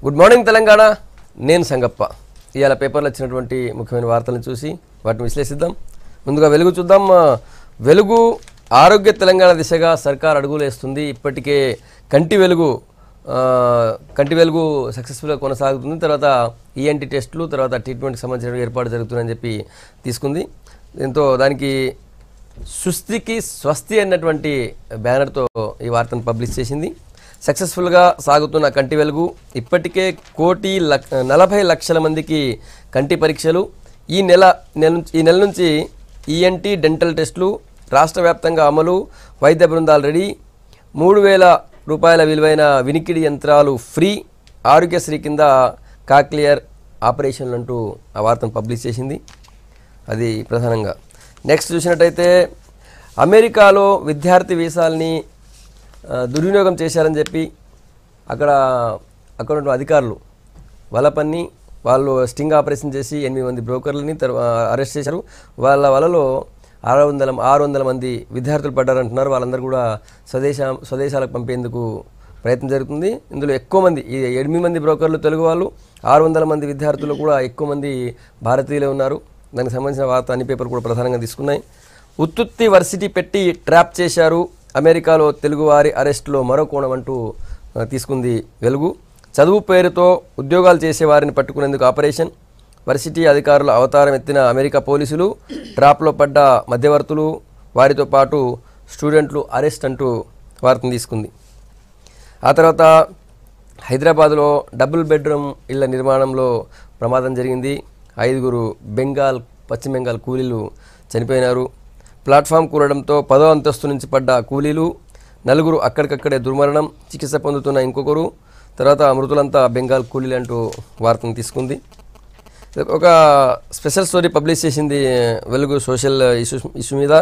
Good morning Telangana. నేను సంగప్ప. ఇవాళ పేపర్లో వచ్చినటువంటి ముఖ్యమైన వార్తలను చూసి వాటిని విశ్లేషిద్దాం. ముందుగా వెలుగు చూద్దాం. వెలుగు ఆరోగ్య తెలంగాణ దిశగా సర్కార్ అడుగులు వేస్తుంది. ఇప్పటికే కంటి వెలుగు సక్సెస్ఫుల్గా కొనసాగుతుంది. తర్వాత ఈఎన్టీ టెస్టులు, తర్వాత ట్రీట్మెంట్కి సంబంధించిన ఏర్పాటు జరుగుతుందని చెప్పి తీసుకుంది. దీంతో దానికి సుస్థికి స్వస్తి అన్నటువంటి బ్యానర్తో ఈ వార్తను పబ్లిష్ చేసింది. సక్సెస్ఫుల్గా సాగుతున్న కంటి వెలుగు ఇప్పటికే 1,40,00,000 మందికి కంటి పరీక్షలు. ఈ నెల నుంచి ఈఎన్టీ డెంటల్ టెస్టులు రాష్ట్ర వ్యాప్తంగా అమలు. వైద్య బృందాలు రెడీ. 3,000 రూపాయల విలువైన వినికిడి యంత్రాలు ఫ్రీ. ఆరోగ్యశ్రీ కింద కాక్లియర్ ఆపరేషన్లు అంటూ ఆ వార్తను పబ్లిష్ చేసింది. అది ప్రధానంగా. నెక్స్ట్ చూసినట్టయితే అమెరికాలో విద్యార్థి వీసాల్ని దుర్వినియోగం చేశారని చెప్పి అక్కడ ఉన్న అధికారులు వలపన్ని వాళ్ళు స్టింగ్ ఆపరేషన్ చేసి 8 మంది బ్రోకర్లని అరెస్ట్ చేశారు. వాళ్ళ వలలో 600 మంది విద్యార్థులు పడ్డారంటున్నారు. వాళ్ళందరూ కూడా స్వదేశాలకు పంపేందుకు ప్రయత్నం జరుగుతుంది. ఇందులో ఎక్కువ మంది, ఈ 8 మంది బ్రోకర్లు తెలుగు వాళ్ళు, 600 మంది విద్యార్థులు కూడా ఎక్కువ మంది భారతీయులే ఉన్నారు. దానికి సంబంధించిన వార్త అన్ని పేపర్లు కూడా ప్రధానంగా తీసుకున్నాయి. ఉత్తుత్తి వర్సిటీ పెట్టి ట్రాప్ చేశారు. అమెరికాలో తెలుగువారి అరెస్టులో మరో కోణం అంటూ తీసుకుంది వెలుగు. చదువు పేరుతో ఉద్యోగాలు చేసేవారిని పట్టుకునేందుకు ఆపరేషన్. వర్సిటీ అధికారుల అవతారం ఎత్తిన అమెరికా పోలీసులు. ట్రాప్లో పడ్డ మధ్యవర్తులు, వారితో పాటు స్టూడెంట్లు అరెస్ట్ అంటూ వార్తను తీసుకుంది. ఆ తర్వాత హైదరాబాద్లో డబుల్ బెడ్రూమ్ ఇళ్ల నిర్మాణంలో ప్రమాదం జరిగింది. 5 పశ్చిమ బెంగాల్ కూలీలు చనిపోయినారు. ప్లాట్ఫామ్ కూలడంతో 10వ అంతస్తు నుంచి పడ్డ కూలీలు 4 అక్కడికక్కడే దుర్మరణం. చికిత్స పొందుతున్న ఇంకొకరు. తర్వాత మృతులంతా బెంగాల్ కూలీలు అంటూ వార్తను తీసుకుంది. ఒక స్పెషల్ స్టోరీ పబ్లిష్ చేసింది వెలుగు సోషల్ ఇష్యూ మీద.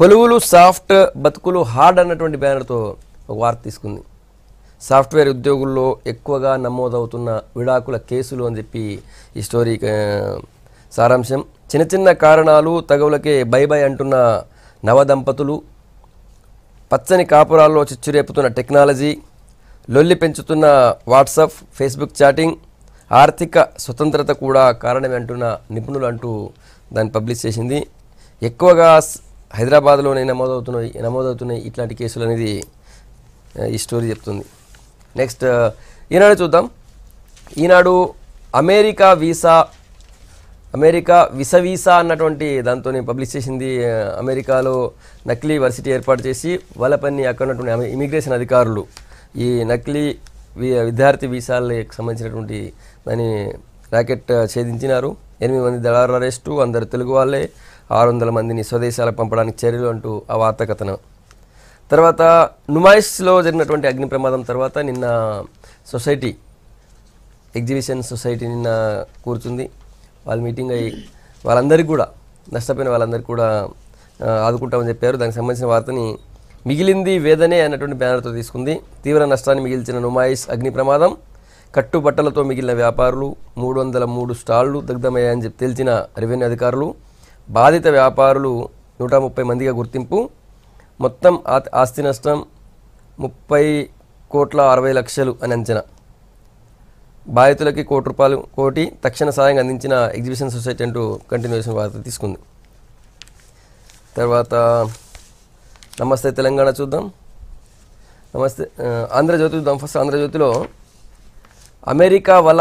కొలువులు సాఫ్ట్, బతుకులు హార్డ్ అన్నటువంటి బ్యానర్తో ఒక వార్త తీసుకుంది. సాఫ్ట్వేర్ ఉద్యోగుల్లో ఎక్కువగా నమోదవుతున్న విడాకుల కేసులు అని చెప్పి ఈ స్టోరీ సారాంశం. చిన్న చిన్న కారణాలు తగవులకే బై అంటున్న నవదంపతులు, పచ్చని కాపురాల్లో చిచ్చురేపుతున్న టెక్నాలజీ, లొల్లి పెంచుతున్న వాట్సాప్, ఫేస్బుక్ చాటింగ్, ఆర్థిక స్వతంత్రత కూడా కారణమే అంటున్న నిపుణులు అంటూ దాన్ని పబ్లిష్ చేసింది. ఎక్కువగా హైదరాబాద్లోనే నమోదవుతున్నాయి ఇట్లాంటి కేసులు అనేది ఈ స్టోరీ చెప్తుంది. నెక్స్ట్ ఈనాడు చూద్దాం. ఈనాడు అమెరికా వీసా అన్నటువంటి దాంతో పబ్లిష్ చేసింది. అమెరికాలో నకిలీ వర్సిటీ ఏర్పాటు చేసి వలపన్ని అక్కడ ఉన్నటువంటి ఇమిగ్రేషన్ అధికారులు ఈ నకిలీ విద్యార్థి వీసాలకు సంబంధించినటువంటి దాన్ని ర్యాకెట్ ఛేదించినారు. 8 మంది దళారుల అరెస్టు, అందరు తెలుగు వాళ్ళే. 600 మందిని స్వదేశాలకు పంపడానికి చర్యలు అంటూ ఆ వార్త కథనం. తర్వాత నుమాయిష్లో జరిగినటువంటి అగ్ని ప్రమాదం తర్వాత నిన్న ఎగ్జిబిషన్ సొసైటీ నిన్న కూర్చుంది. వాళ్ళు మీటింగ్ అయ్యి వాళ్ళందరికీ కూడా నష్టపోయిన వాళ్ళందరికీ కూడా ఆదుకుంటామని చెప్పారు. దానికి సంబంధించిన వార్తని మిగిలింది వేదనే అన్నటువంటి బ్యానర్తో తీసుకుంది. తీవ్ర నష్టాన్ని మిగిల్చిన నుమాయిష్ అగ్ని ప్రమాదం. కట్టుబట్టలతో మిగిలిన వ్యాపారులు, 303 స్టాళ్లు దగ్ధమయ్యాయని చెప్పి తేల్చిన రెవెన్యూ అధికారులు. బాధిత వ్యాపారులు 130 మందిగా గుర్తింపు. మొత్తం ఆస్తి నష్టం 30,60,00,000 అని అంచనా. బాధితులకి ₹1,00,00,000 తక్షణ సాయం అందించిన ఎగ్జిబిషన్ సొసైటీ అంటూ కంటిన్యూషన్ వార్త తీసుకుంది. తర్వాత నమస్తే తెలంగాణ చూద్దాం. నమస్తే ఆంధ్రజ్యోతి చూద్దాం. ఫస్ట్ ఆంధ్రజ్యోతిలో అమెరికా వల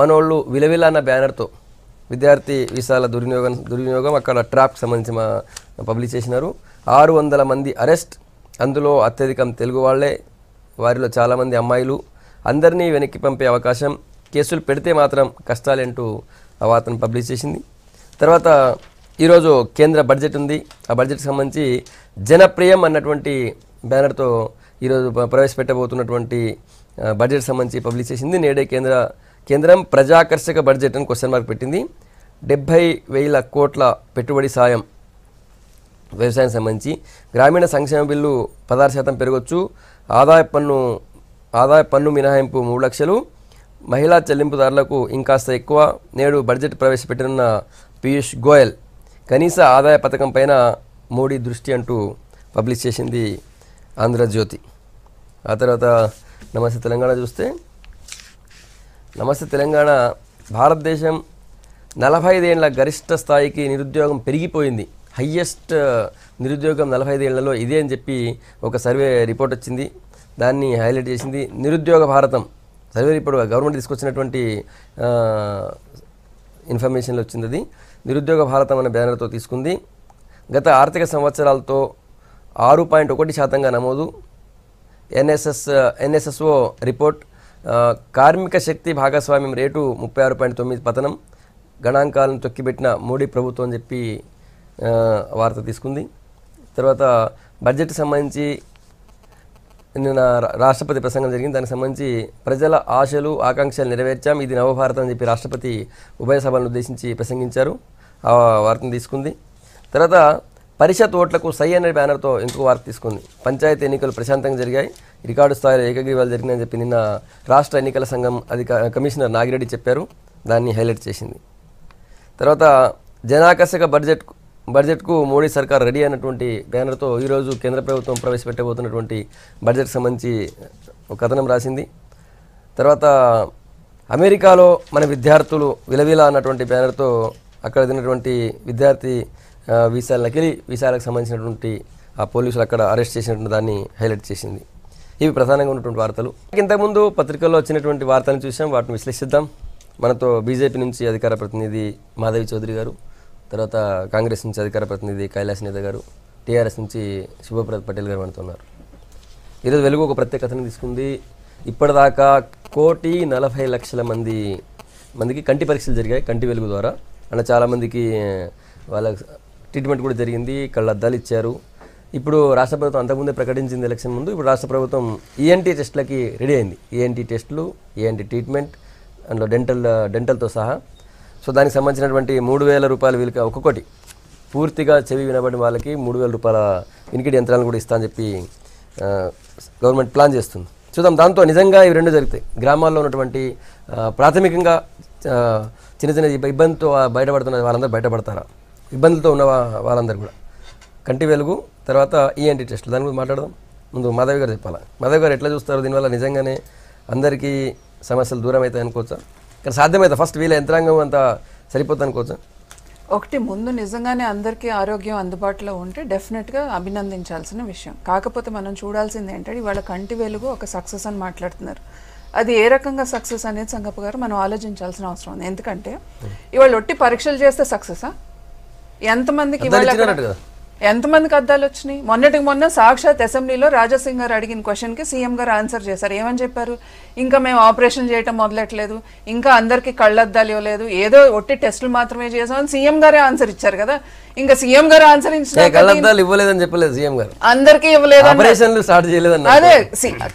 మనోళ్ళు విలవిల అన్న బ్యానర్తో విద్యార్థి వీసాల దుర్వినియోగం అక్కడ ట్రాప్కి సంబంధించి పబ్లిష్ చేసినారు. 600 మంది అరెస్ట్. అందులో అత్యధికం తెలుగు వాళ్లే, వారిలో చాలామంది అమ్మాయిలు. అందరినీ వెనక్కి పంపే అవకాశం. కేసులు పెడితే మాత్రం కష్టాలేంటూ ఆ వార్తను పబ్లిష్ చేసింది. తర్వాత ఈరోజు కేంద్ర బడ్జెట్ ఉంది. ఆ బడ్జెట్కి సంబంధించి జనప్రియం అన్నటువంటి బ్యానర్తో ఈరోజు ప్రవేశపెట్టబోతున్నటువంటి బడ్జెట్ సంబంధించి పబ్లిష్ చేసింది. నేడే కేంద్రం ప్రజాకర్షక బడ్జెట్ అని క్వశ్చన్ మార్క్ పెట్టింది. 70,000 కోట్ల పెట్టుబడి సాయం వ్యవసాయం సంబంధించి. గ్రామీణ సంక్షేమ బిల్లు 16% పెరగొచ్చు. ఆదాయ పన్ను మినహాయింపు 3 లక్షలు. మహిళా చెల్లింపుదారులకు ఇంకాస్త ఎక్కువ. నేడు బడ్జెట్ ప్రవేశపెట్టనున్న పీయూష్ గోయల్. కనీస ఆదాయ పథకం పైన మోడీ దృష్టి అంటూ పబ్లిష్ చేసింది ఆంధ్రజ్యోతి. ఆ తర్వాత నమస్తే తెలంగాణ చూస్తే నమస్తే తెలంగాణ. భారతదేశం 45 ఏళ్ల గరిష్ట స్థాయికి నిరుద్యోగం పెరిగిపోయింది. హయ్యెస్ట్ నిరుద్యోగం 45 ఏళ్లలో ఇదే అని చెప్పి ఒక సర్వే రిపోర్ట్ వచ్చింది. దాన్ని హైలైట్ చేసింది. నిరుద్యోగ భారతం సర్వే రిపోర్ట్ గవర్నమెంట్ తీసుకొచ్చినటువంటి ఇన్ఫర్మేషన్లో వచ్చింది. అది నిరుద్యోగ భారతం అనే బ్యానర్తో తీసుకుంది. గత ఆర్థిక సంవత్సరాలతో 6.1% నమోదు. ఎన్ఎస్ఎస్ఓ రిపోర్ట్ కార్మిక శక్తి భాగస్వామ్యం రేటు 36.9 పతనం. గణాంకాలను తొక్కిపెట్టిన మోడీ ప్రభుత్వం అని చెప్పి వార్త తీసుకుంది. తర్వాత బడ్జెట్కి సంబంధించి నిన్న రాష్ట్రపతి ప్రసంగం జరిగింది. దానికి సంబంధించి ప్రజల ఆశలు ఆకాంక్షలు నెరవేర్చాం, ఇది నవభారతం అని చెప్పి రాష్ట్రపతి ఉభయ సభలను ఉద్దేశించి ప్రసంగించారు. ఆ వార్తను తీసుకుంది. తర్వాత పరిషత్ ఓట్లకు సై అనే బ్యానర్తో ఇంకో వార్త తీసుకుంది. పంచాయతీ ఎన్నికలు ప్రశాంతంగా జరిగాయి, రికార్డు స్థాయిలో ఏకగ్రీవాలు జరిగినాయని చెప్పి నిన్న రాష్ట్ర ఎన్నికల సంఘం కమిషనర్ నాగిరెడ్డి చెప్పారు. దాన్ని హైలైట్ చేసింది. తర్వాత జనాకర్షక బడ్జెట్కు మోడీ సర్కార్ రెడీ అయినటువంటి బ్యానర్తో ఈరోజు కేంద్ర ప్రభుత్వం ప్రవేశపెట్టబోతున్నటువంటి బడ్జెట్కి సంబంధించి ఒక కథనం రాసింది. తర్వాత అమెరికాలో మన విద్యార్థులు విలవిల అన్నటువంటి బ్యానర్తో అక్కడ తిన్నటువంటి విద్యార్థి వీసాల నకిలీ వీసాలకు సంబంధించినటువంటి ఆ పోలీసులు అక్కడ అరెస్ట్ చేసినటువంటి దాన్ని హైలైట్ చేసింది. ఇవి ప్రధానంగా ఉన్నటువంటి వార్తలు. ఇంతకుముందు పత్రికల్లో వచ్చినటువంటి వార్తలను చూసాం, వాటిని విశ్లేషిద్దాం. మనతో బీజేపీ నుంచి అధికార ప్రతినిధి మాధవి చౌదరి గారు, తర్వాత కాంగ్రెస్ నుంచి అధికార ప్రతినిధి కైలాస్ నేత గారు, టీఆర్ఎస్ నుంచి శుభప్రద్ పటేల్ గారు మనతో ఉన్నారు. ఈరోజు వెలుగు ఒక ప్రత్యేకతను తీసుకుంది. ఇప్పటిదాకా 1,40,00,000 మందికి కంటి పరీక్షలు జరిగాయి కంటి వెలుగు ద్వారా. అలా చాలామందికి వాళ్ళ ట్రీట్మెంట్ కూడా జరిగింది, కళ్ళద్దాలు ఇచ్చారు. ఇప్పుడు రాష్ట్ర ప్రభుత్వం అంతకుముందే ప్రకటించింది ఎలక్షన్ ముందు. ఇప్పుడు రాష్ట్ర ప్రభుత్వం ఈఎన్టీ టెస్టులకి రెడీ అయింది. ఈఎన్టీ టెస్టులు, ఈఎన్టీ ట్రీట్మెంట్, అందులో డెంటల్తో సహా. సో దానికి సంబంధించినటువంటి 3,000 రూపాయల వీళ్ళకి ఒక్కొక్కటి పూర్తిగా చెవి వినబడిన వాళ్ళకి 3,000 రూపాయల వినికిడి యంత్రాలను కూడా ఇస్తా అని చెప్పి గవర్నమెంట్ ప్లాన్ చేస్తుంది. చూద్దాం దాంతో నిజంగా ఇవి రెండు జరుగుతాయి. గ్రామాల్లో ఉన్నటువంటి ప్రాథమికంగా చిన్న చిన్న ఇబ్బందితో బయటపడుతున్న వాళ్ళందరూ బయటపడతారా, ఇబ్బందులతో ఉన్న వాళ్ళందరూ కూడా. కంటి వెలుగు, తర్వాత ఈఎన్టీ టెస్టులు, దాని గురించి మాట్లాడదాం. ముందు మాధవి గారు చెప్పాలా. మాధవి గారు ఎట్లా చూస్తారు? దీనివల్ల నిజంగానే అందరికీ సమస్యలు దూరం అవుతాయి అనుకోవచ్చా? కానీ సాధ్యమైతే ఫస్ట్ వీళ్ళ యంత్రాంగం అంతా సరిపోతుంది అనుకోవచ్చా? ఒకటి, ముందు నిజంగానే అందరికీ ఆరోగ్యం అందుబాటులో ఉంటే డెఫినెట్గా అభినందించాల్సిన విషయం. కాకపోతే మనం చూడాల్సింది ఏంటంటే ఇవాళ కంటి వెలుగు ఒక సక్సెస్ అని మాట్లాడుతున్నారు. అది ఏ రకంగా సక్సెస్ అనేది సంగప్ప గారు మనం ఆలోచించాల్సిన అవసరం ఉంది. ఎందుకంటే ఇవాళ ఒట్టి పరీక్షలు చేస్తే సక్సెసా? ఎంతమందికి అద్దాలు వచ్చినాయి? మొన్నటికి మొన్న సాక్షాత్ అసెంబ్లీలో రాజాసింగ్ గారు అడిగిన క్వశ్చన్కి సీఎం గారు ఆన్సర్ చేశారు. ఏమని చెప్పారు? ఇంకా మేము ఆపరేషన్ చేయటం మొదలెట్లేదు, ఇంకా అందరికీ కళ్ళద్దాలు ఇవ్వలేదు, ఏదో ఒట్టి టెస్టులు మాత్రమే చేసామని సీఎం గారే ఆన్సర్ ఇచ్చారు కదా. ఇంకా సీఎం గారు ఆన్సర్ ఇవ్వలేదని చెప్పలేదు, సీఎం గారు అందరికీ ఇవ్వలేదు, అదే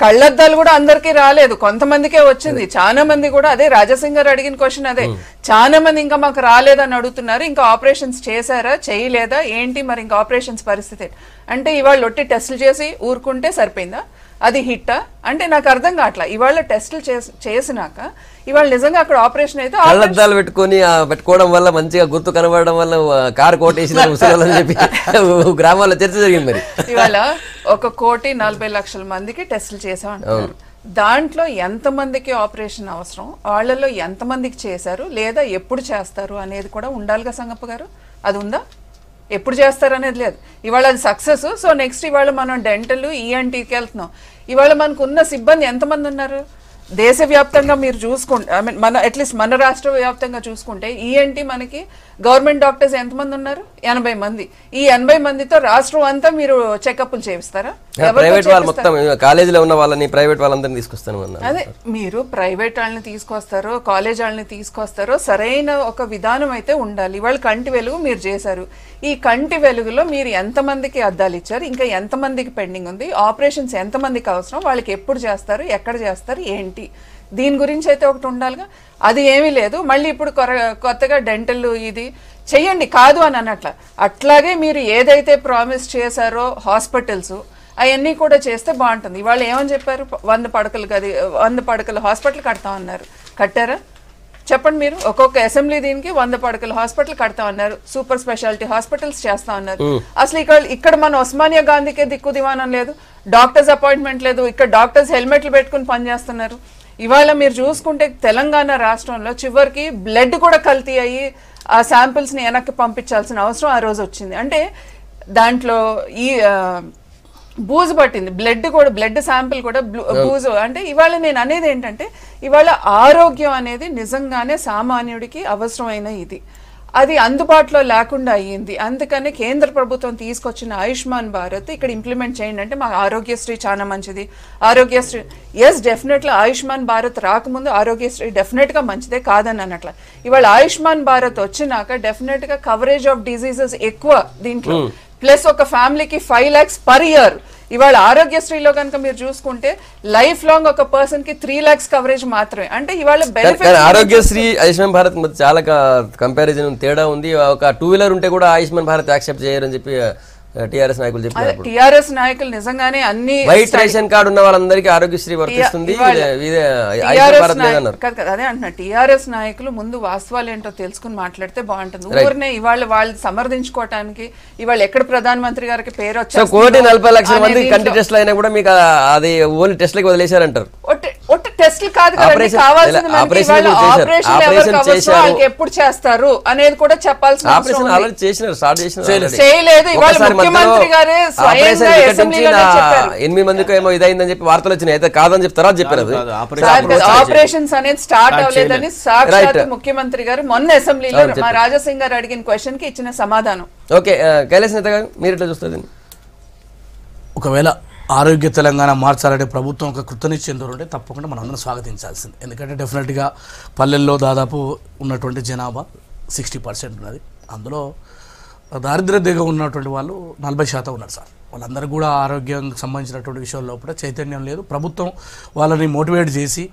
కళ్ళద్దాలు కూడా అందరికీ రాలేదు, కొంతమందికే వచ్చింది. చాలా మంది కూడా అదే రాజాసింగ్ గారు అడిగిన క్వశ్చన్ అదే, చాలా మంది ఇంకా మాకు రాలేదని అడుగుతున్నారు. ఇంకా ఆపరేషన్స్ చేశారా, చేయలేదా, ఏంటి మరి ఇంకా ఆపరేషన్స్ పరిస్థితి అంటే ఇవాళ ఒట్టి టెస్టులు చేసి ఊరుకుంటే సరిపోయిందా? అది హిట్టా అంటే నాకు అర్థం కావట్లా. ఇవాళ టెస్టులు చేసినాక ఇవాళ నిజంగా అక్కడ ఆపరేషన్ అయితే కళ్ళద్దాలు పెట్టుకోవడం వల్ల మంచిగా గుర్తు కనబడడం వల్ల కారు కోటేసిన చెప్పి గ్రామాల్లో చర్చ జరిగింది. మరి ఇవాళ 1,40,00,000 మందికి టెస్టులు చేసామంటున్నారు. దాంట్లో ఎంతమందికి ఆపరేషన్ అవసరం, వాళ్ళలో ఎంతమందికి చేశారు, లేదా ఎప్పుడు చేస్తారు అనేది కూడా ఉండాలిగా సంగప్ప గారు. అది ఉందా? ఎప్పుడు చేస్తారు అనేది లేదు. ఇవాళ అది సక్సెస్. సో నెక్స్ట్ ఇవాళ మనం డెంటల్ ఈఎన్టీకి వెళ్తున్నాం. ఇవాళ మనకు ఉన్న సిబ్బంది ఎంతమంది ఉన్నారు? దేశవ్యాప్తంగా మీరు చూసుకుంటే, ఐ మీన్ మన అట్లీస్ట్ మన రాష్ట్ర వ్యాప్తంగా చూసుకుంటే ఈఎన్టీ మనకి గవర్నమెంట్ డాక్టర్స్ ఎంతమంది ఉన్నారు? 80 మంది. ఈ 80 మందితో రాష్ట్రం అంతా మీరు చెకప్లు చేయిస్తారా? కాలేజీలో ఉన్న వాళ్ళని ప్రైవేట్ వాళ్ళందరినీ తీసుకొస్తాను. అదే మీరు ప్రైవేట్ వాళ్ళని తీసుకొస్తారో కాలేజ్ వాళ్ళని తీసుకొస్తారో సరైన ఒక విధానం అయితే ఉండాలి. ఇవాళ కంటి వెలుగు మీరు చేశారు. ఈ కంటి వెలుగులో మీరు ఎంతమందికి అద్దాలు ఇచ్చారు, ఇంకా ఎంతమందికి పెండింగ్ ఉంది, ఆపరేషన్స్ ఎంతమందికి అవసరం, వాళ్ళకి ఎప్పుడు చేస్తారు, ఎక్కడ చేస్తారు, ఏంటి, దీని గురించి అయితే ఒకటి ఉండాలిగా. అది ఏమీ లేదు. మళ్ళీ ఇప్పుడు కొత్తగా డెంటల్ ఇది చెయ్యండి కాదు అని అన్నట్ల. అట్లాగే మీరు ఏదైతే ప్రామిస్ చేశారో హాస్పిటల్స్ అవన్నీ కూడా చేస్తే బాగుంటుంది. ఇవాళ ఏమని చెప్పారు? 100 పడకలు హాస్పిటల్ కడతామన్నారు. కట్టారా? చెప్పండి మీరు. ఒక్కొక్క అసెంబ్లీ దీనికి 100 పడకల హాస్పిటల్ కడతా ఉన్నారు, సూపర్ స్పెషాలిటీ హాస్పిటల్స్ చేస్తా ఉన్నారు. అసలు ఇక్కడ మన ఉస్మానియా గాంధీకే దిక్కు దివానం లేదు, డాక్టర్స్ అపాయింట్మెంట్ లేదు, ఇక్కడ డాక్టర్స్ హెల్మెట్లు పెట్టుకుని పనిచేస్తున్నారు. ఇవాళ మీరు చూసుకుంటే తెలంగాణ రాష్ట్రంలో చివరికి బ్లడ్ కూడా కల్తీ అయ్యి ఆ శాంపిల్స్ ని వెనక్కి పంపించాల్సిన అవసరం ఆ రోజు వచ్చింది. అంటే దాంట్లో ఈ బూజు పట్టింది, బ్లడ్ శాంపిల్ కూడా బూజు. అంటే ఇవాళ నేను అనేది ఏంటంటే ఇవాళ ఆరోగ్యం అనేది నిజంగానే సామాన్యుడికి అవసరమైన ఇది, అది అందుబాటులో లేకుండా అయ్యింది. అందుకని కేంద్ర ప్రభుత్వం తీసుకొచ్చిన ఆయుష్మాన్ భారత్ ఇక్కడ ఇంప్లిమెంట్ చేయండి అంటే మా ఆరోగ్యశ్రీ చాలా మంచిది. ఆరోగ్యశ్రీ డెఫినెట్లీ ఆయుష్మాన్ భారత్ రాకముందు ఆరోగ్యశ్రీ డెఫినెట్గా మంచిదే కాదని అన్నట్ల. ఇవాళ ఆయుష్మాన్ భారత్ వచ్చినాక డెఫినెట్గా కవరేజ్ ఆఫ్ డిజీజెస్ ఎక్కువ దీంట్లో, ప్లస్ ఒక ఫ్యామిలీకి 5 lakhs పర్ ఇయర్. ఇవాళ ఆరోగ్యశ్రీలో కనుక మీరు చూసుకుంటే లైఫ్ లాంగ్ ఒక పర్సన్ కి 3 lakhs కవరేజ్ మాత్రమే. అంటే ఇవాళ బెనిఫిట్ ఆరోగ్యశ్రీ ఆయుష్మాన్ భారత్ మధ్య చాలా కంపారిజన్ తేడా ఉంది. ఒక 2-wheeler ఉంటే కూడా ఆయుష్మాన్ భారత్ యాక్సెప్ట్ చేయరని చెప్పి టిఆర్ఎస్ నాయకులు చెప్పారు. టిఆర్ఎస్ నాయకులు నిజంగానే అన్ని వైట్ రేషన్ కార్డు ఉన్న వాళ్ళందరికీ ఆరోగ్యశ్రీ వర్తిస్తుంది, అదే అంటున్నా. టిఆర్ఎస్ నాయకులు ముందు వాస్తవాలు ఏంటో తెలుసుకుని మాట్లాడితే బాగుంటుంది. ఊరినే ఇవాళ వాళ్ళు సమర్థించుకోవటానికి ఇవాళ ఎక్కడ ప్రధానమంత్రి గారికి పేరు వచ్చారు 1,40,00,000 మంది కంటి టెస్ట్లు అయినా కూడా మీకు అది ఓన్లీ టెస్ట్లకి వదిలేశారంటారు. ఒట్టి టెస్ట్లు కాదు కదండి కావాల్సింది, వాళ్ళకి ఎప్పుడు చేస్తారు అనేది కూడా చెప్పాల్సిన అవసరం ఉంది. చేయలేదు. ఇవాళ ముఖ్యమంత్రి గారే స్వయంగా అసెంబ్లీలోనే చెప్పారు 8 మందికి ఏమో ఇదైందని చెప్పి వార్తలు వచ్చినాయి. అయితే కాదని చెప్పి తర్వాత చెప్పారు. ఆపరేషన్స్ అనేది స్టార్ట్ అవ్వలేదని సాక్షాత్ ముఖ్యమంత్రి గారు మొన్న అసెంబ్లీలో మా రాజాసింగ్ గారు అడిగిన క్వశ్చన్ కి ఇచ్చిన సమాధానం. ఓకే, కైలాస్ నేత గారు మీరు ఎట్లా చూస్తారు? ఒకవేళ ఆరోగ్య తెలంగాణ మార్చాలంటే ప్రభుత్వం ఒక కృతనిశ్చయంతో ఉంటే తప్పకుండా మనం అందరం స్వాగతించాల్సింది. ఎందుకంటే డెఫినెట్గా పల్లెల్లో దాదాపు ఉన్నటువంటి జనాభా 60% ఉన్నది. అందులో దారిద్ర్యతగా ఉన్నటువంటి వాళ్ళు 40% ఉన్నారు సార్. వాళ్ళందరూ కూడా ఆరోగ్యానికి సంబంధించినటువంటి విషయాల్లో కూడా చైతన్యం లేదు. ప్రభుత్వం వాళ్ళని మోటివేట్ చేసి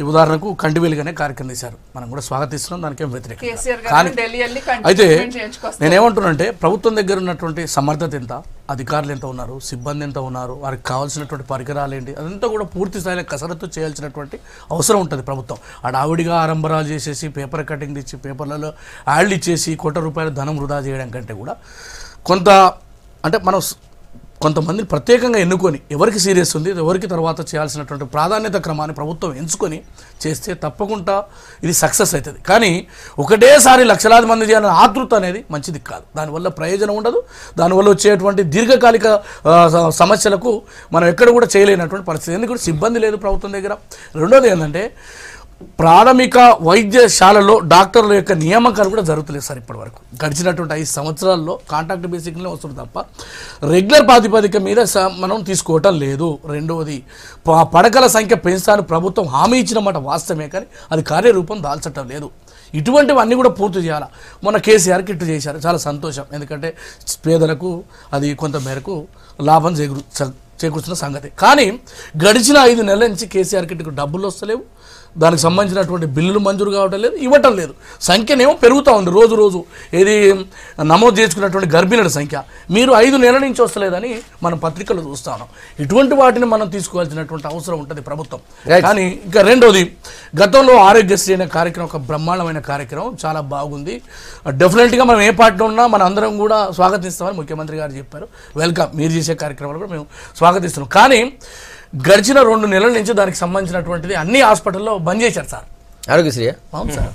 ఈ ఉదాహరణకు కంటివేలుగానే కార్యక్రమం చేశారు, మనం కూడా స్వాగతిస్తున్నాం, దానికేం వ్యతిరేకం. కానీ అయితే నేనేమంటున్నానంటే ప్రభుత్వం దగ్గర ఉన్నటువంటి సమర్థత ఎంత, అధికారులు ఎంత ఉన్నారు, సిబ్బంది ఎంత ఉన్నారు, వారికి కావాల్సినటువంటి పరికరాలు ఏంటి, అదంతా కూడా పూర్తి స్థాయిలో కసరత్తు చేయాల్సినటువంటి అవసరం ఉంటుంది. ప్రభుత్వం ఆడావిడిగా ఆరంభరాలు చేసేసి పేపర్ కటింగ్ ఇచ్చి పేపర్లలో యాడ్లు ఇచ్చేసి ₹1,00,00,000 ధనం వృధా చేయడం కంటే కూడా కొంత అంటే మనం కొంతమందిని ప్రత్యేకంగా ఎన్నుకొని ఎవరికి సీరియస్ ఉంది, ఎవరికి తర్వాత చేయాల్సినటువంటి ప్రాధాన్యత క్రమాన్ని ప్రభుత్వం ఎంచుకొని చేస్తే తప్పకుండా ఇది సక్సెస్ అవుతుంది. కానీ ఒకటేసారి లక్షలాది మంది చేయాలని ఆతృత అనేది మంచిది కాదు. దానివల్ల ప్రయోజనం ఉండదు. దానివల్ల వచ్చేటువంటి దీర్ఘకాలిక సమస్యలకు మనం ఎక్కడ కూడా చేయలేనటువంటి పరిస్థితి. ఎందుకంటే సిబ్బంది లేదు ప్రభుత్వం దగ్గర. రెండోది ఏంటంటే ప్రాథమిక వైద్యశాలలో డాక్టర్ల యొక్క నియామకాలు కూడా జరుగుతలేదు సార్. ఇప్పటి వరకు గడిచినటువంటి 5 సంవత్సరాల్లో కాంట్రాక్ట్ బేసిక్లో వస్తుంది తప్ప రెగ్యులర్ ప్రాతిపదిక మీద మనం తీసుకోవటం లేదు. రెండవది పడకల సంఖ్య పెంచాలని ప్రభుత్వం హామీ ఇచ్చినమాట వాస్తవమే, కానీ అది కార్యరూపం దాల్చటం లేదు. ఇటువంటివన్నీ కూడా పూర్తి చేయాలి. మొన్న కేసీఆర్ కిట్ చేశారు, చాలా సంతోషం. ఎందుకంటే పేదలకు అది కొంత మేరకు లాభం చేకూర్చిన సంగతి. కానీ గడిచిన 5 నెలల నుంచి కేసీఆర్ కిట్కు డబ్బులు వస్తలేవు, దానికి సంబంధించినటువంటి బిల్లులు మంజూరు కావటం లేదు, ఇవ్వటం లేదు. సంఖ్యనేమో పెరుగుతూ ఉంది రోజు రోజు. ఏది నమోదు చేసుకున్నటువంటి గర్భిణుల సంఖ్య మీరు 5 నెలల నుంచి వస్తలేదని మనం పత్రికలు చూస్తా ఉన్నాం. ఇటువంటి వాటిని మనం తీసుకోవాల్సినటువంటి అవసరం ఉంటుంది ప్రభుత్వం. కానీ ఇంకా రెండోది, గతంలో ఆరోగ్యశ్రీ అనే కార్యక్రమం ఒక బ్రహ్మాండమైన కార్యక్రమం, చాలా బాగుంది. డెఫినెట్గా మనం ఏ పార్టీలో ఉన్నా మన అందరం కూడా స్వాగతిస్తామని ముఖ్యమంత్రి గారు చెప్పారు. వెల్కమ్, మీరు చేసే కార్యక్రమాలు కూడా మేము స్వాగతిస్తున్నాం. కానీ గడిచిన 2 నెలల నుంచి దానికి సంబంధించినటువంటిది అన్ని హాస్పిటల్లో బంద్ చేశారు సార్. ఆరోగ్యశ్రీ అవును సార్,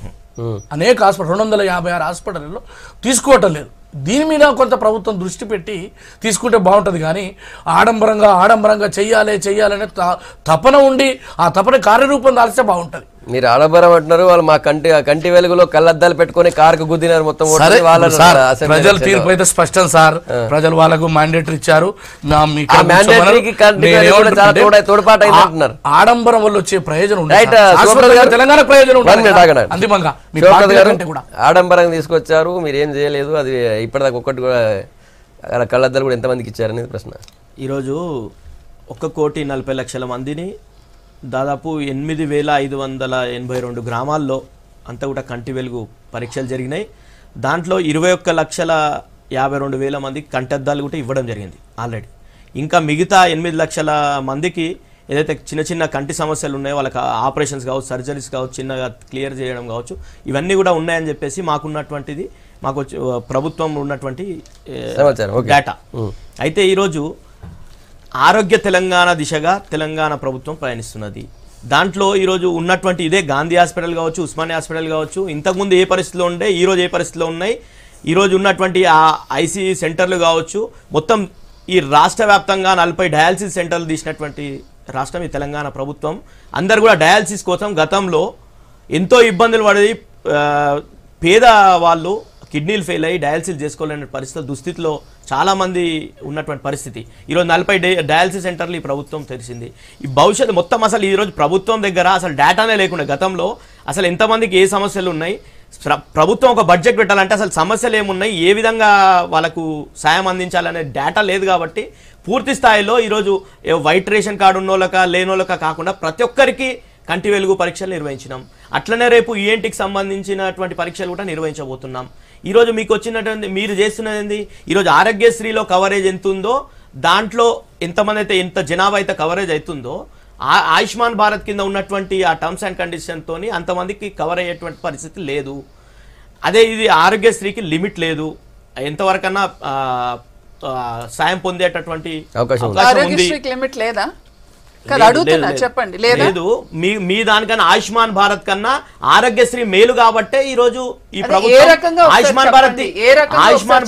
అనేక హాస్పిటల్ 256 హాస్పిటల్లో తీసుకోవటం లేదు. దీని మీద కొంత ప్రభుత్వం దృష్టి పెట్టి తీసుకుంటే బాగుంటుంది. కానీ ఆడంబరంగా చెయ్యాలనే తపన ఉండి ఆ తపన కార్యరూపం దాల్స్తే బాగుంటుంది. మీరు ఆడంబరం అంటున్నారు, వాళ్ళు మా కంటి వెలుగులో కళ్ళద్దాలు పెట్టుకుని కారుకు గుద్దినారు మొత్తం. ప్రజల తీర్పు అయితే స్పష్టం సార్. ప్రజలు వాళ్ళకు మ్యాండేటరీ ఇచ్చారు. ఆడంబరం వల్ల వచ్చే ప్రయోజనం తెలంగాణ ప్రయోజనం అంతిమంగా ఆడంబరంగా తీసుకొచ్చారు, మీరు ఏం చేయలేదు. అది ఇప్పటిదాకా ఒక్కటి కూడా కళ్ళద్దాలు కూడా ఎంతమందికి ఇచ్చారనేది ప్రశ్న. ఈరోజు 1,40,00,000 మందిని దాదాపు 8,582 గ్రామాల్లో అంతా కూడా కంటి వెలుగు పరీక్షలు జరిగినాయి. దాంట్లో 21,52,000 మందికి కంటద్దాలు కూడా ఇవ్వడం జరిగింది ఆల్రెడీ. ఇంకా మిగతా 8 లక్షల మందికి ఏదైతే చిన్న చిన్న కంటి సమస్యలు ఉన్నాయో వాళ్ళకి ఆపరేషన్స్ కావచ్చు, సర్జరీస్ కావచ్చు, చిన్నగా క్లియర్ చేయడం కావచ్చు, ఇవన్నీ కూడా ఉన్నాయని చెప్పేసి మాకున్నటువంటిది మాకు ప్రభుత్వం ఉన్నటువంటి డేటా. అయితే ఈరోజు ఆరోగ్య తెలంగాణ దిశగా తెలంగాణ ప్రభుత్వం ప్రయాణిస్తున్నది. దాంట్లో ఈరోజు ఉన్నటువంటి ఇదే గాంధీ హాస్పిటల్ కావచ్చు, ఉస్మానియా హాస్పిటల్ కావచ్చు, ఇంతకుముందు ఏ పరిస్థితిలో ఉండే ఈరోజు ఏ పరిస్థితిలో ఉన్నాయి, ఈరోజు ఉన్నటువంటి ఆ ఐసీ సెంటర్లు కావచ్చు, మొత్తం ఈ రాష్ట్ర వ్యాప్తంగా 40 డయాలసిస్ సెంటర్లు తీసినటువంటి రాష్ట్రం ఈ తెలంగాణ ప్రభుత్వం. అందరు కూడా డయాలసిస్ కోసం గతంలో ఎంతో ఇబ్బందులు పడేది. పేద వాళ్ళు కిడ్నీలు ఫెయిల్ అయ్యి డయాలసిస్ చేసుకోలేని పరిస్థితి దుస్థితిలో చాలామంది ఉన్నటువంటి పరిస్థితి. ఈరోజు 40 డయాలసిస్ సెంటర్లు ఈ ప్రభుత్వం తెరిచింది. ఈ భవిష్యత్తు మొత్తం అసలు ఈరోజు ప్రభుత్వం దగ్గర అసలు డేటానే లేకుండా గతంలో అసలు ఎంతమందికి ఏ సమస్యలు ఉన్నాయి, ప్రభుత్వం ఒక బడ్జెట్ పెట్టాలంటే అసలు సమస్యలు ఏమున్నాయి, ఏ విధంగా వాళ్ళకు సాయం అందించాలనే డేటా లేదు. కాబట్టి పూర్తి స్థాయిలో ఈరోజు వైట్ రేషన్ కార్డు ఉన్నోళ్ళక లేనోళ్ళక కాకుండా ప్రతి ఒక్కరికి కంటి వెలుగు పరీక్షలు నిర్వహించినాం. అట్లనే రేపు ఈఎన్టీకి సంబంధించినటువంటి పరీక్షలు కూడా నిర్వహించబోతున్నాం. ఈరోజు మీకు వచ్చినటువంటి మీరు చేస్తున్నది ఏంది, ఈరోజు ఆరోగ్యశ్రీలో కవరేజ్ ఎంత ఉందో దాంట్లో ఎంతమంది అయితే ఎంత జనాభా అయితే కవరేజ్ అవుతుందో ఆయుష్మాన్ భారత్ కింద ఉన్నటువంటి ఆ టర్మ్స్ అండ్ కండిషన్తో అంతమందికి కవర్ అయ్యేటువంటి పరిస్థితి లేదు. అదే ఇది ఆరోగ్యశ్రీకి లిమిట్ లేదు, ఎంతవరకన్నా సాయం పొందేటటువంటి అవకాశం ఉంది. లిమిట్ లేదా? చెప్పండి. లేదు, మీ దానికన్నా ఆయుష్మాన్ భారత్ కన్నా ఆరోగ్యశ్రీ మేలు కాబట్టే ఈ రోజు ఈ ప్రభుత్వం ఆయుష్మాన్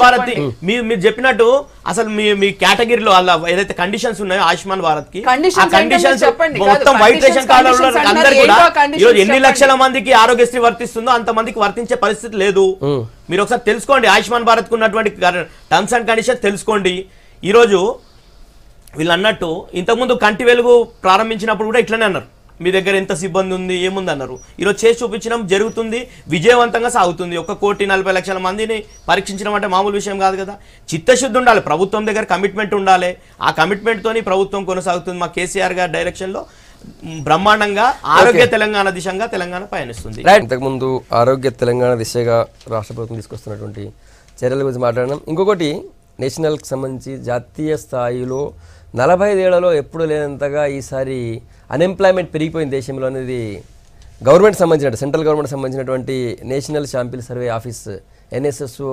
భారత్ మీరు చెప్పినట్టు అసలు మీ కేటగిరీలో అలా ఏదైతే కండిషన్స్ ఉన్నాయో ఆయుష్మాన్ భారత్ కి ఆ కండిషన్స్ మొత్తం వైట్ రేషన్ కార్డు అందరు కూడా ఈరోజు ఎన్ని లక్షల మందికి ఆరోగ్యశ్రీ వర్తిస్తుందో అంత మందికి వర్తించే పరిస్థితి లేదు. మీరు ఒకసారి తెలుసుకోండి, ఆయుష్మాన్ భారత్ కు ఉన్నటువంటి టర్మ్స్ అండ్ కండిషన్స్ తెలుసుకోండి. ఈరోజు వీళ్ళు అన్నట్టు ఇంతకుముందు కంటి వెలుగు ప్రారంభించినప్పుడు కూడా ఇట్లనే అన్నారు, మీ దగ్గర ఎంత సిబ్బంది ఉంది ఏముంది అన్నారు. ఈరోజు చేసి చూపించడం జరుగుతుంది, విజయవంతంగా సాగుతుంది. 1,40,00,000 మందిని పరీక్షించడం అంటే మామూలు విషయం కాదు కదా. చిత్తశుద్ధి ఉండాలి, ప్రభుత్వం దగ్గర కమిట్మెంట్ ఉండాలి. ఆ కమిట్మెంట్తోని ప్రభుత్వం కొనసాగుతుంది. మా కేసీఆర్ గారి డైరెక్షన్లో బ్రహ్మాండంగా ఆరోగ్య తెలంగాణ దిశగా తెలంగాణ పయనిస్తుంది. ఇంతకుముందు ఆరోగ్య తెలంగాణ దిశగా రాష్ట్ర ప్రభుత్వం తీసుకొస్తున్నటువంటి చర్యల గురించి మాట్లాడినాం. ఇంకొకటి నేషనల్కి సంబంధించి జాతీయ స్థాయిలో 45 ఏళ్లలో ఎప్పుడు లేనంతగా ఈసారి అన్ఎంప్లాయ్మెంట్ పెరిగిపోయింది దేశంలో అనేది గవర్నమెంట్ సంబంధించిన సెంట్రల్ గవర్నమెంట్ సంబంధించినటువంటి national sample survey office NSSO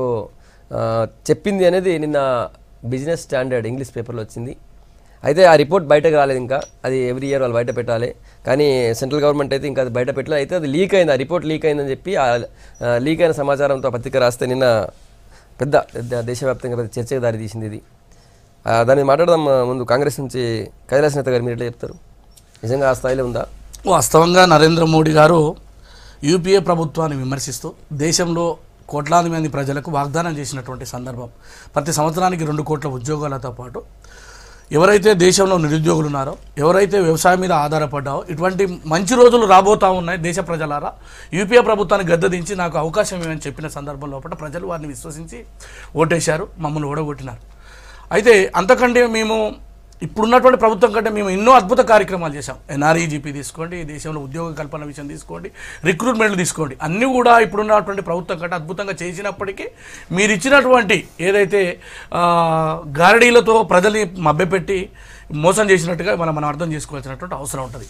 చెప్పింది అనేది నిన్న బిజినెస్ స్టాండర్డ్ ఇంగ్లీష్ పేపర్లో వచ్చింది. అయితే ఆ రిపోర్ట్ బయటకు రాలేదు, ఇంకా అది ఎవ్రీ ఇయర్ వాళ్ళు బయట పెట్టాలి. కానీ సెంట్రల్ గవర్నమెంట్ అయితే ఇంకా అది బయట పెట్టలేదు. అయితే అది లీక్ అయింది, ఆ రిపోర్ట్ లీక్ అయిందని చెప్పి ఆ లీక్ అయిన సమాచారంతో పత్రిక రాస్తే నిన్న పెద్ద దేశవ్యాప్తంగా పెద్ద చర్చకు దారి తీసింది ఇది. దాన్ని మాట్లాడదాం. ముందు కాంగ్రెస్ నుంచి కైలాస్ నేత గారు మీరు ఎట్లా చెప్తారు, నిజంగా ఆ స్థాయిలో ఉందా? వాస్తవంగా నరేంద్ర మోడీ గారు యూపీఏ ప్రభుత్వాన్ని విమర్శిస్తూ దేశంలో కోట్లాది మంది ప్రజలకు వాగ్దానం చేసినటువంటి సందర్భం. ప్రతి సంవత్సరానికి 2 కోట్ల ఉద్యోగాలతో పాటు ఎవరైతే దేశంలో నిరుద్యోగులు ఉన్నారో, ఎవరైతే వ్యవసాయం మీద ఆధారపడ్డారో, ఇటువంటి మంచి రోజులు రాబోతూ ఉన్నాయి దేశ ప్రజలారా, యూపీఏ ప్రభుత్వాన్ని గద్దెదించి నాకు అవకాశం ఇవ్వని చెప్పిన సందర్భం లోపల ప్రజలు వారిని విశ్వసించి ఓటేశారు, మమ్మల్ని ఓడగొట్టినారు. అయితే అంతకంటే మేము ఇప్పుడున్నటువంటి ప్రభుత్వం కంటే మేము ఎన్నో అద్భుత కార్యక్రమాలు చేశాం. NREGP తీసుకోండి, దేశంలో ఉద్యోగ కల్పన విషయం తీసుకోండి, రిక్రూట్మెంట్లు తీసుకోండి, అన్నీ కూడా ఇప్పుడున్నటువంటి ప్రభుత్వం కంటే అద్భుతంగా చేసినప్పటికీ మీరు ఇచ్చినటువంటి ఏదైతే గారడీలతో ప్రజల్ని మభ్యపెట్టి మోసం చేసినట్టుగా మనం అర్థం చేసుకోవాల్సినటువంటి అవసరం ఉంటుంది.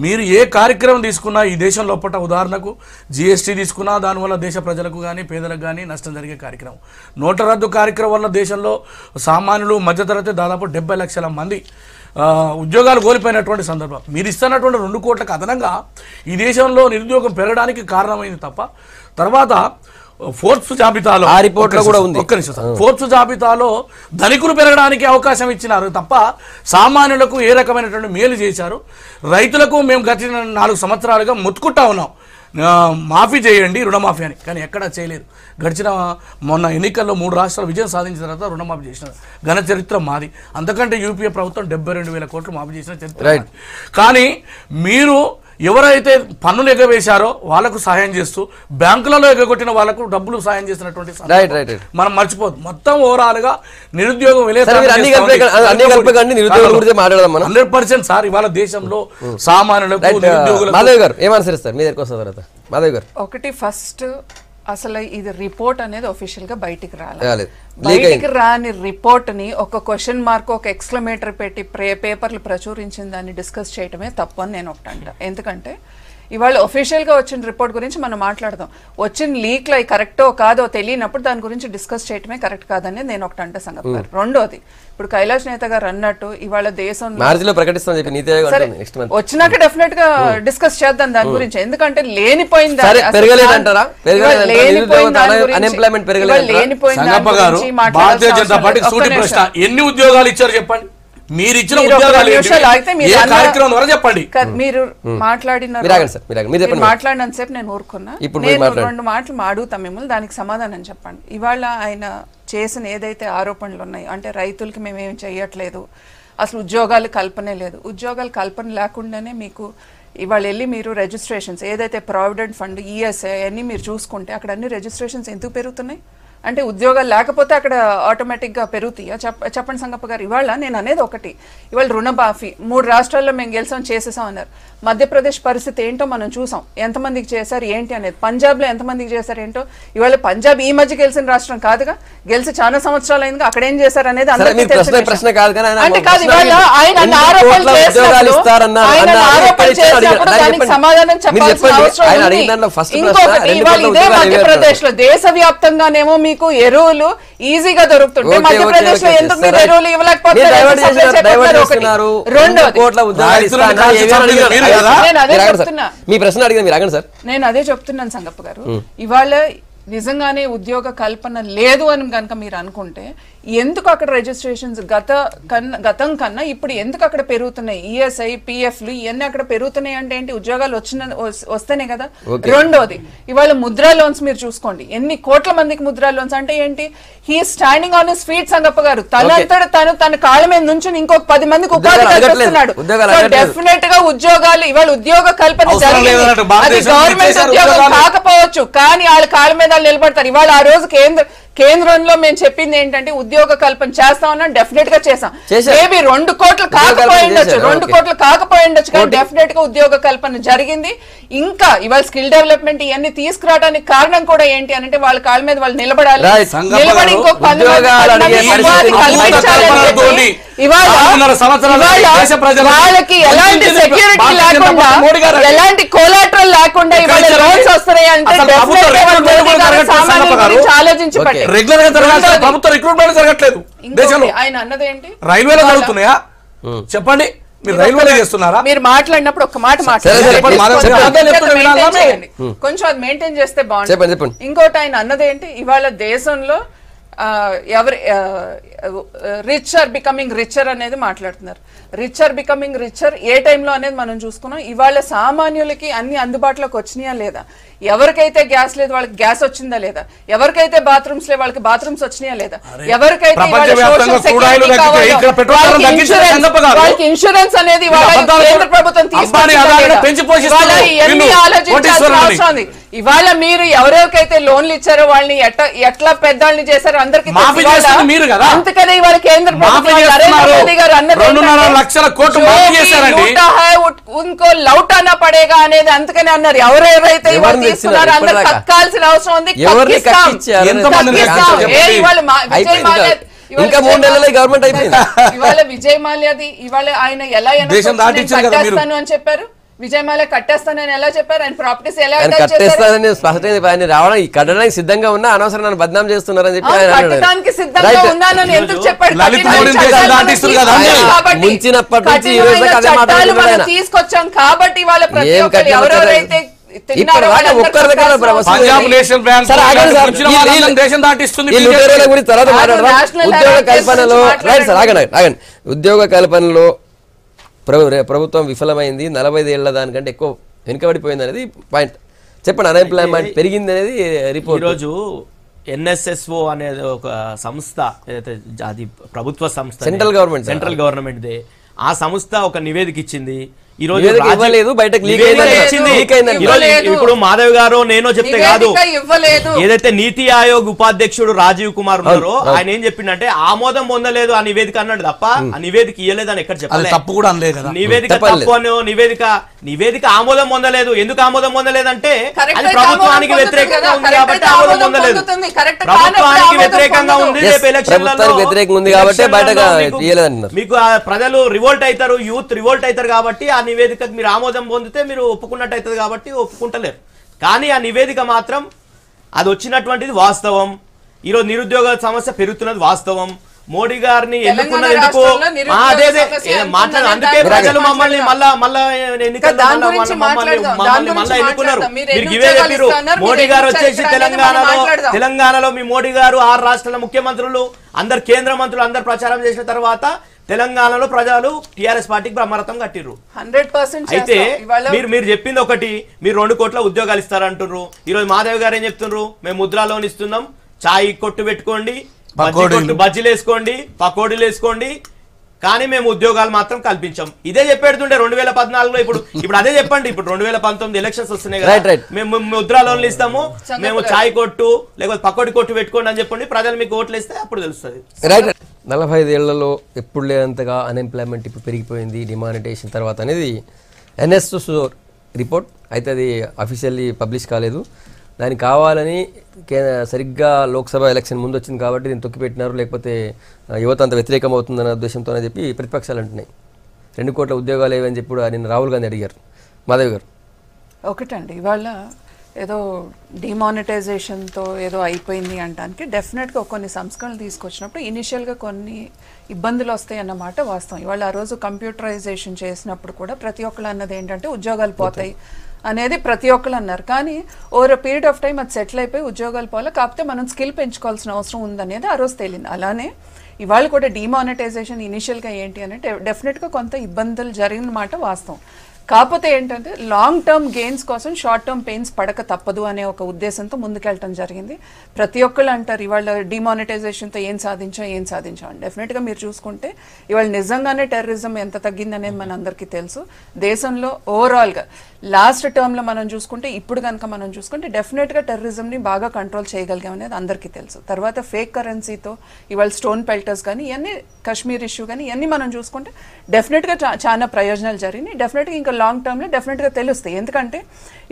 మీరు ఏ కార్యక్రమం తీసుకున్నా ఈ దేశం లోపల ఉదాహరణకు GST తీసుకున్నా దానివల్ల దేశ ప్రజలకు కానీ పేదలకు కానీ నష్టం జరిగే కార్యక్రమం. నోట్ల రద్దు కార్యక్రమం వల్ల దేశంలో సామాన్యులు మధ్యతరగతి దాదాపు 70 లక్షల మంది ఉద్యోగాలు కోల్పోయినటువంటి సందర్భం. మీరు ఇస్తున్నటువంటి 2 కోట్లకు అదనంగా ఈ దేశంలో నిరుద్యోగం పెరగడానికి కారణమైంది తప్ప తర్వాత ఫోర్బ్స్ జాబితాలో ఆ రిపోర్ట్లో కూడా ఉంది. ఒక్క నిమిషం, ఫోర్బ్స్ జాబితాలో ధనికులు పెరగడానికి అవకాశం ఇచ్చినారు తప్ప సామాన్యులకు ఏ రకమైనటువంటి మేలు చేశారు. రైతులకు మేము గత 4 సంవత్సరాలుగా మొత్తుకుంటా ఉన్నాం, మాఫీ చేయండి రుణమాఫీ అని, కానీ ఎక్కడా చేయలేదు. గడిచిన మొన్న ఎన్నికల్లో 3 రాష్ట్రాలు విజయం సాధించిన తర్వాత రుణమాఫీ చేసిన ఘన చరిత్ర మాది. అంతకంటే యూపీఏ ప్రభుత్వం 72,000 కోట్లు మాఫీ చేసిన చరిత్ర. కానీ మీరు ఎవరైతే పన్నులు ఎగవేశారో వాళ్ళకు సహాయం చేస్తూ బ్యాంకులలో ఎగగొట్టిన వాళ్ళకు డబ్బులు సాయం చేసినటువంటి మనం మర్చిపోదు. మొత్తం ఓవరాల్ గా నిరుద్యోగం 100% సార్ ఇవాళ దేశంలో సామాన్యులకు నిరుద్యోగులకు. మాధవ్ గారు ఏమనుసరిస్తారు మీ దగ్గరకు వస్తారు తర్వాత? మాధవ్ గారు ఒకటి ఫస్ట్ అసలు ఇది రిపోర్ట్ అనేది ఒఫీషియల్ గా బయటికి రాలేదు. రాలేదు. బయటికి రాని రిపోర్ట్ ని ఒక క్వశ్చన్ మార్క్ ఒక ఎక్స్క్లమేటర్ పెట్టి పేపర్లు ప్రచురించిన దాన్ని డిస్కస్ చేయటమే తప్పు అని నేను ఒకటి అంట. ఎందుకంటే ఇవాళ ఒఫీషియల్ గా వచ్చిన రిపోర్ట్ గురించి మనం మాట్లాడదాం. వచ్చిన లీక్ లో కరెక్టో కాదో తెలియనప్పుడు దాని గురించి డిస్కస్ చేయటమే కరెక్ట్ కాదని నేను ఒకటి అంటే సంగతి. రెండోది, ఇప్పుడు కైలాష్ నేత గారు అన్నట్టు ఇవాళ దేశంలో వచ్చినాక డెఫినెట్ గా డిస్కస్ చేద్దాం దాని గురించి. ఎందుకంటే లేనిపోయింది ఎన్ని ఉద్యోగాలు ఇచ్చారు చెప్పండి, మీరు ఇచ్చిన ఉద్యోగాలు చెప్పండి. మీరు మాట్లాడినంతసేపు నేను ఊరుకున్నా. రెండు మాటలు అడుగుతాం మిమ్మల్ని, దానికి సమాధానం చెప్పండి. ఇవాళ ఆయన చేసిన ఏదైతే ఆరోపణలు ఉన్నాయి అంటే రైతులకి మేమేం చెయ్యట్లేదు, అసలు ఉద్యోగాలు కల్పనే లేదు. ఉద్యోగాలు కల్పన లేకుండానే మీకు ఇవాళ వెళ్ళి మీరు రిజిస్ట్రేషన్స్ ఏదైతే ప్రావిడెంట్ ఫండ్ ఈఎస్ఐ అన్ని మీరు చూసుకుంటే అక్కడ అన్ని రిజిస్ట్రేషన్స్ ఎందుకు పెరుగుతున్నాయి అంటే ఉద్యోగాలు లేకపోతే అక్కడ ఆటోమేటిక్గా పెరుగుతాయా? చెప్పండి సంగప్ప గారు. ఇవాళ నేను అనేది ఒకటి, ఇవాళ రుణమాఫీ 3 రాష్ట్రాల్లో మేము గెలిచాం చేసేసాం అన్నారు. మధ్యప్రదేశ్ పరిస్థితి ఏంటో మనం చూసాం, ఎంతమందికి చేశారు ఏంటి అనేది. పంజాబ్లో ఎంతమందికి చేశారు ఏంటో. ఇవాళ పంజాబ్ ఈ మధ్య గెలిచిన రాష్ట్రం కాదుగా, గెలిచి చాలా సంవత్సరాలు అయింది. అక్కడ ఏం చేశారు అనేది అందరికీ తెలిసిన అంటే కాదు. ఇవాళ ఆయన ఆరోపణలు చేసినప్పుడు దానికి సమాధానం చెప్పాల్సిన అవసరం ఉంది. ఇంకొకటి, ఇవాళ ఇదే మధ్యప్రదేశ్ లో దేశవ్యాప్తంగానేమో మీకు ఎరువులు ఈజీగా దొరుకుతుంటే మధ్యప్రదేశ్ లో ఎందుకు మీరు ఎరువులు ఇవ్వలేకపోతారు? నేను అదే చెప్తున్నాను సంగప్ప గారు. ఇవాళ నిజంగానే ఉద్యోగ కల్పన లేదు అని కనుక మీరు అనుకుంటే ఎందుకు అక్కడ రిజిస్ట్రేషన్స్ గతం కన్నా ఇప్పుడు ఎందుకు అక్కడ పెరుగుతున్నాయి? ఈఎస్ఐ పిఎఫ్లు ఇవన్నీ అక్కడ పెరుగుతున్నాయి అంటే ఏంటి? ఉద్యోగాలు వస్తేనే కదా. రెండోది, ఇవాళ ముద్రా లోన్స్ మీరు చూసుకోండి, ఎన్ని కోట్ల మందికి ముద్రా లోన్స్ అంటే ఏంటి? He standing on his feet Sangappa గారు. తన కాళ్ళ మీద నుంచి ఇంకొక 10 మందికి ఉపాధి కల్పిస్తున్నాడు. డెఫినెట్ గా ఉద్యోగాలు ఇవాళ ఉద్యోగ కల్పన జరిగింది. అది గవర్నమెంట్ ఉద్యోగం కాకపోవచ్చు కానీ వాళ్ళ కాళ్ళ మీద నిలబడతారు. ఇవాళ ఆ రోజు కేంద్రంలో మేము చెప్పింది ఏంటంటే ఉద్యోగ కల్పన చేస్తామన్నా డెఫినెట్ గా చేసాం. మేబీ 2 కోట్లు కాకపోయిండొచ్చు, 2 కోట్లు కాకపోయిండొచ్చు కానీ డెఫినెట్ గా ఉద్యోగ కల్పన జరిగింది. ఇంకా ఇవాళ స్కిల్ డెవలప్మెంట్ ఇవన్నీ తీసుకురావడానికి కారణం కూడా ఏంటి అంటే వాళ్ళ కాళ్ళ మీద వాళ్ళు నిలబడాలి, నిలబడి ఇంకొక 10 వాళ్ళకి ఎలాంటి సెక్యూరిటీ లేకుండా ఎలాంటి కోలాటరల్ లేకుండా ఇవాళ లోన్స్ వస్తున్నాయి అంటే ఆలోచించి రెగ్యులర్ గా జరగాల్సిన ప్రభుత్వ రిక్రూట్మెంట్ జరగట్లేదు దేశంలో. ఆయన అన్నది ఏంటి? రైల్వేలో జరుగుతున్నాయా చెప్పండి, మీరు రైల్వేలో చేస్తున్నారా? మీరు మాట్లాడినప్పుడు ఒక మాట కొంచెం అది మెయింటైన్ చేస్తే బాగుంటుంది. ఇంకోటి ఆయన అన్నది ఏంటి? ఇవాళ దేశంలో ఎవరు రిచ్ ఆర్ బికమింగ్ రిచర్ అనేది మాట్లాడుతున్నారు. రిచ్ ఆర్ బికమింగ్ రిచర్ ఏ టైంలో అనేది మనం చూసుకున్నాం. ఇవాళ సామాన్యులకి అన్ని అందుబాటులోకి వచ్చినాయా లేదా? ఎవరికైతే గ్యాస్ లేదు వాళ్ళకి గ్యాస్ వచ్చిందా లేదా? ఎవరికైతే బాత్రూమ్స్ లేదు వాళ్ళకి బాత్రూమ్స్ వచ్చినాయా లేదా? ఎవరికైతే వాళ్ళకి ఇన్సూరెన్స్ అనేది కేంద్ర ప్రభుత్వం తీసుకొచ్చింది ఆలోచించాల్సిన అవసరం ఉంది. ఇవాళ మీరు ఎవరెవరికైతే లోన్లు ఇచ్చారో వాళ్ళని ఎట్లా పెద్దవాళ్ళని చేశారో అందరికీ అందుకనే ఇవాళ కేంద్ర ప్రభుత్వం నరేంద్ర మోదీ గారు అన్నది ఇంకో లౌటానా పడేగా అనేది అందుకనే అన్నారు. ఎవరెవరైతే ఇవాళ తీసుకున్నారో అందరు కక్కాల్సిన అవసరం ఉంది. ఇవాళ విజయ్ మాల్యాది ఇవాళ ఆయన ఎలా కట్టేస్తాను అని చెప్పారు, విజయ్ మాల్యా కట్టేస్తానని ఎలా చెప్పారు, ఆయన ప్రాపర్టీస్ ఎలా కట్టేస్తానని స్పష్టంగా రావడం కట్టడానికి సిద్ధంగా ఉన్నా అనవసరం బద్నాం చేస్తున్నారని చెప్పి కట్టడానికి సిద్ధంగా ఉన్నానని ఎందుకు చెప్పాడు? తీసుకొచ్చాం కాబట్టి వాళ్ళ ప్రతి ఒక్కరు ఎవరెవరైతే ఉద్యోగ కల్పనలో ప్రభుత్వం విఫలమైంది, 45 ఏళ్ల దానికంటే ఎక్కువ వెనుకబడిపోయింది అనేది పాయింట్. చెప్పండి, అన్ఎంప్లాయ్మెంట్ పెరిగింది అనేది రిపోర్ట్. ఈరోజు ఎన్ఎస్ఎస్ఓ అనేది ఒక సంస్థ ఏదైతే అది ప్రభుత్వ సంస్థ, సెంట్రల్ గవర్నమెంట్దే, ఆ సంస్థ ఒక నివేదిక ఇచ్చింది. ఈ రోజు నివేదిక ఇవ్వలేదు, బయటకు లీక్ ఇచ్చింది. అయింది. ఇప్పుడు మాధవ్ గారు నేను చెప్తే కాదు, ఇవ్వలేదు. ఏదైతే నీతి ఆయోగ్ ఉపాధ్యక్షుడు రాజీవ్ కుమార్ ఉన్నారో ఆయన ఏం చెప్పిండంటే ఆమోదం పొందలేదు ఆ నివేదిక అన్నాడు తప్ప ఆ నివేదిక ఇయ్యలేదు అని ఎక్కడ చెప్పాలి. తప్పు కూడా అనలేదు కదా. నివేదిక తప్పు అని నివేదిక ఆమోదం పొందలేదు. ఎందుకు ఆమోదం పొందలేదంటే అది ప్రభుత్వానికి వ్యతిరేకంగా ఉంది కాబట్టి ఆమోదం పొందలేదు. ప్రభుత్వానికి వ్యతిరేకంగా ఉంది, రేపు ఎలక్షన్లలో వ్యతిరేకంగా ఉంది కాబట్టి బయటగా మీకు ప్రజలు రివోల్ట్ అవుతారు, యూత్ రివోల్ట్ అవుతారు కాబట్టి ఆ నివేదికకు మీరు ఆమోదం పొందితే మీరు ఒప్పుకున్నట్టు అవుతుంది కాబట్టి ఒప్పుకుంటలేరు. కానీ ఆ నివేదిక మాత్రం అది వచ్చినటువంటిది వాస్తవం. ఈరోజు నిరుద్యోగ సమస్య పెరుగుతున్నది వాస్తవం. మోడీ గారిని ఎన్నుకున్నది ఎందుకు? మాట్లాడు, అందుకే ప్రజలు మమ్మల్ని మళ్ళా ఎన్నుకున్నారు. మీరు ఇవే చెప్పారు. మోడీ గారు వచ్చేసి తెలంగాణలో మీ మోడీ గారు 6 రాష్ట్రాల ముఖ్యమంత్రులు అందరు కేంద్ర మంత్రులు అందరు ప్రచారం చేసిన తర్వాత తెలంగాణలో ప్రజలు టిఆర్ఎస్ పార్టీకి బ్రహ్మరథం కట్టిర్రు. 100% అయితే మీరు చెప్పింది ఒకటి, మీరు 2 కోట్ల ఉద్యోగాలు ఇస్తారంటున్నారు. ఈ రోజు మాధవ్ గారు ఏం చెప్తున్నారు? మేము ముద్రా లోన్ ఇస్తున్నాం, చాయ్ కొట్టు పెట్టుకోండి, బజ్జీలు వేసుకోండి, పకోడీలు వేసుకోండి, కానీ మేము ఉద్యోగాలు మాత్రం కల్పించాం. ఇదే చెప్పేడుతుండే 2014లో. ఇప్పుడు అదే చెప్పండి. ఇప్పుడు 2019 ఎలక్షన్స్ వస్తున్నాయి కదా, మేము ముద్రా లోన్లు ఇస్తాము, మేము చాయ్ కొట్టు లేకపోతే పకోడీ కొట్టు పెట్టుకోండి అని చెప్పండి. ప్రజలు మీకు ఓట్లు వేస్తే అప్పుడు తెలుస్తుంది. 45 ఏళ్లలో ఎప్పుడు లేనంతగా అన్ఎంప్లాయ్మెంట్ ఇప్పుడు పెరిగిపోయింది డిమానిటైజేషన్ తర్వాత అనేది ఎన్ఎస్ఓ రిపోర్ట్. అయితే అది అఫీషియల్లీ పబ్లిష్ కాలేదు. దానికి కావాలని సరిగ్గా లోక్సభ ఎలక్షన్ ముందు వచ్చింది కాబట్టి దీన్ని తొక్కిపెట్టినారు, లేకపోతే యువత అంత వ్యతిరేకం అవుతుందన్న ఉద్దేశంతోనే చెప్పి ప్రతిపక్షాలు అంటున్నాయి. 2 కోట్ల ఉద్యోగాలు ఏవని చెప్పి నిన్న రాహుల్ గాంధీ అడిగారు. మాధవ్ గారు ఒకటండి, ఇవాళ ఏదో డిమానిటైజేషన్తో ఏదో అయిపోయింది అనడానికి డెఫినెట్గా కొన్ని సంస్కరణలు తీసుకొచ్చినప్పుడు ఇనిషియల్గా కొన్ని ఇబ్బందులు వస్తాయి అన్నమాట వాస్తవం. ఇవాళ ఆ రోజు కంప్యూటరైజేషన్ చేసినప్పుడు కూడా ప్రతి ఒక్కళ్ళు అన్నది ఏంటంటే ఉద్యోగాలు పోతాయి అనేది ప్రతి ఒక్కళ్ళు అన్నారు. కానీ over a period of time అది సెటిల్ అయిపోయి ఉద్యోగాలు పోలే, కాకపోతే మనం స్కిల్ పెంచుకోవాల్సిన అవసరం ఉందనేది ఆ రోజు తేలింది. అలానే ఇవాళ కూడా డిమానిటైజేషన్ ఇనిషియల్గా ఏంటి అంటే డెఫినెట్గా కొంత ఇబ్బందులు జరిగిన మాట వాస్తవం. కాకపోతే ఏంటంటే లాంగ్ టర్మ్ గెయిన్స్ కోసం షార్ట్ టర్మ్ పెయిన్స్ పడక తప్పదు అనే ఒక ఉద్దేశంతో ముందుకెళ్ళటం జరిగింది. ప్రతి ఒక్కళ్ళు అంటారు ఇవాళ డిమానిటైజేషన్తో ఏం సాధించాం. డెఫినెట్గా మీరు చూసుకుంటే ఇవాళ నిజంగానే టెర్రరిజం ఎంత తగ్గింది అనేది మన అందరికీ తెలుసు. దేశంలో ఓవరాల్గా లాస్ట్ టర్మ్లో మనం చూసుకుంటే ఇప్పుడు కనుక మనం చూసుకుంటే డెఫినెట్గా టెర్రరిజంని బాగా కంట్రోల్ చేయగలిగాం అనేది అందరికీ తెలుసు. తర్వాత ఫేక్ కరెన్సీతో ఇవాళ స్టోన్ పెల్టర్స్ కానీ ఇవన్నీ కశ్మీర్ ఇష్యూ కానీ ఇవన్నీ మనం చూసుకుంటే డెఫినెట్గా చాలా ప్రయోజనాలు జరిగినాయి. డెఫినెట్గా ఇంకా లాంగ్ టర్మ్లో డెఫినెట్గా తెలుస్తాయి. ఎందుకంటే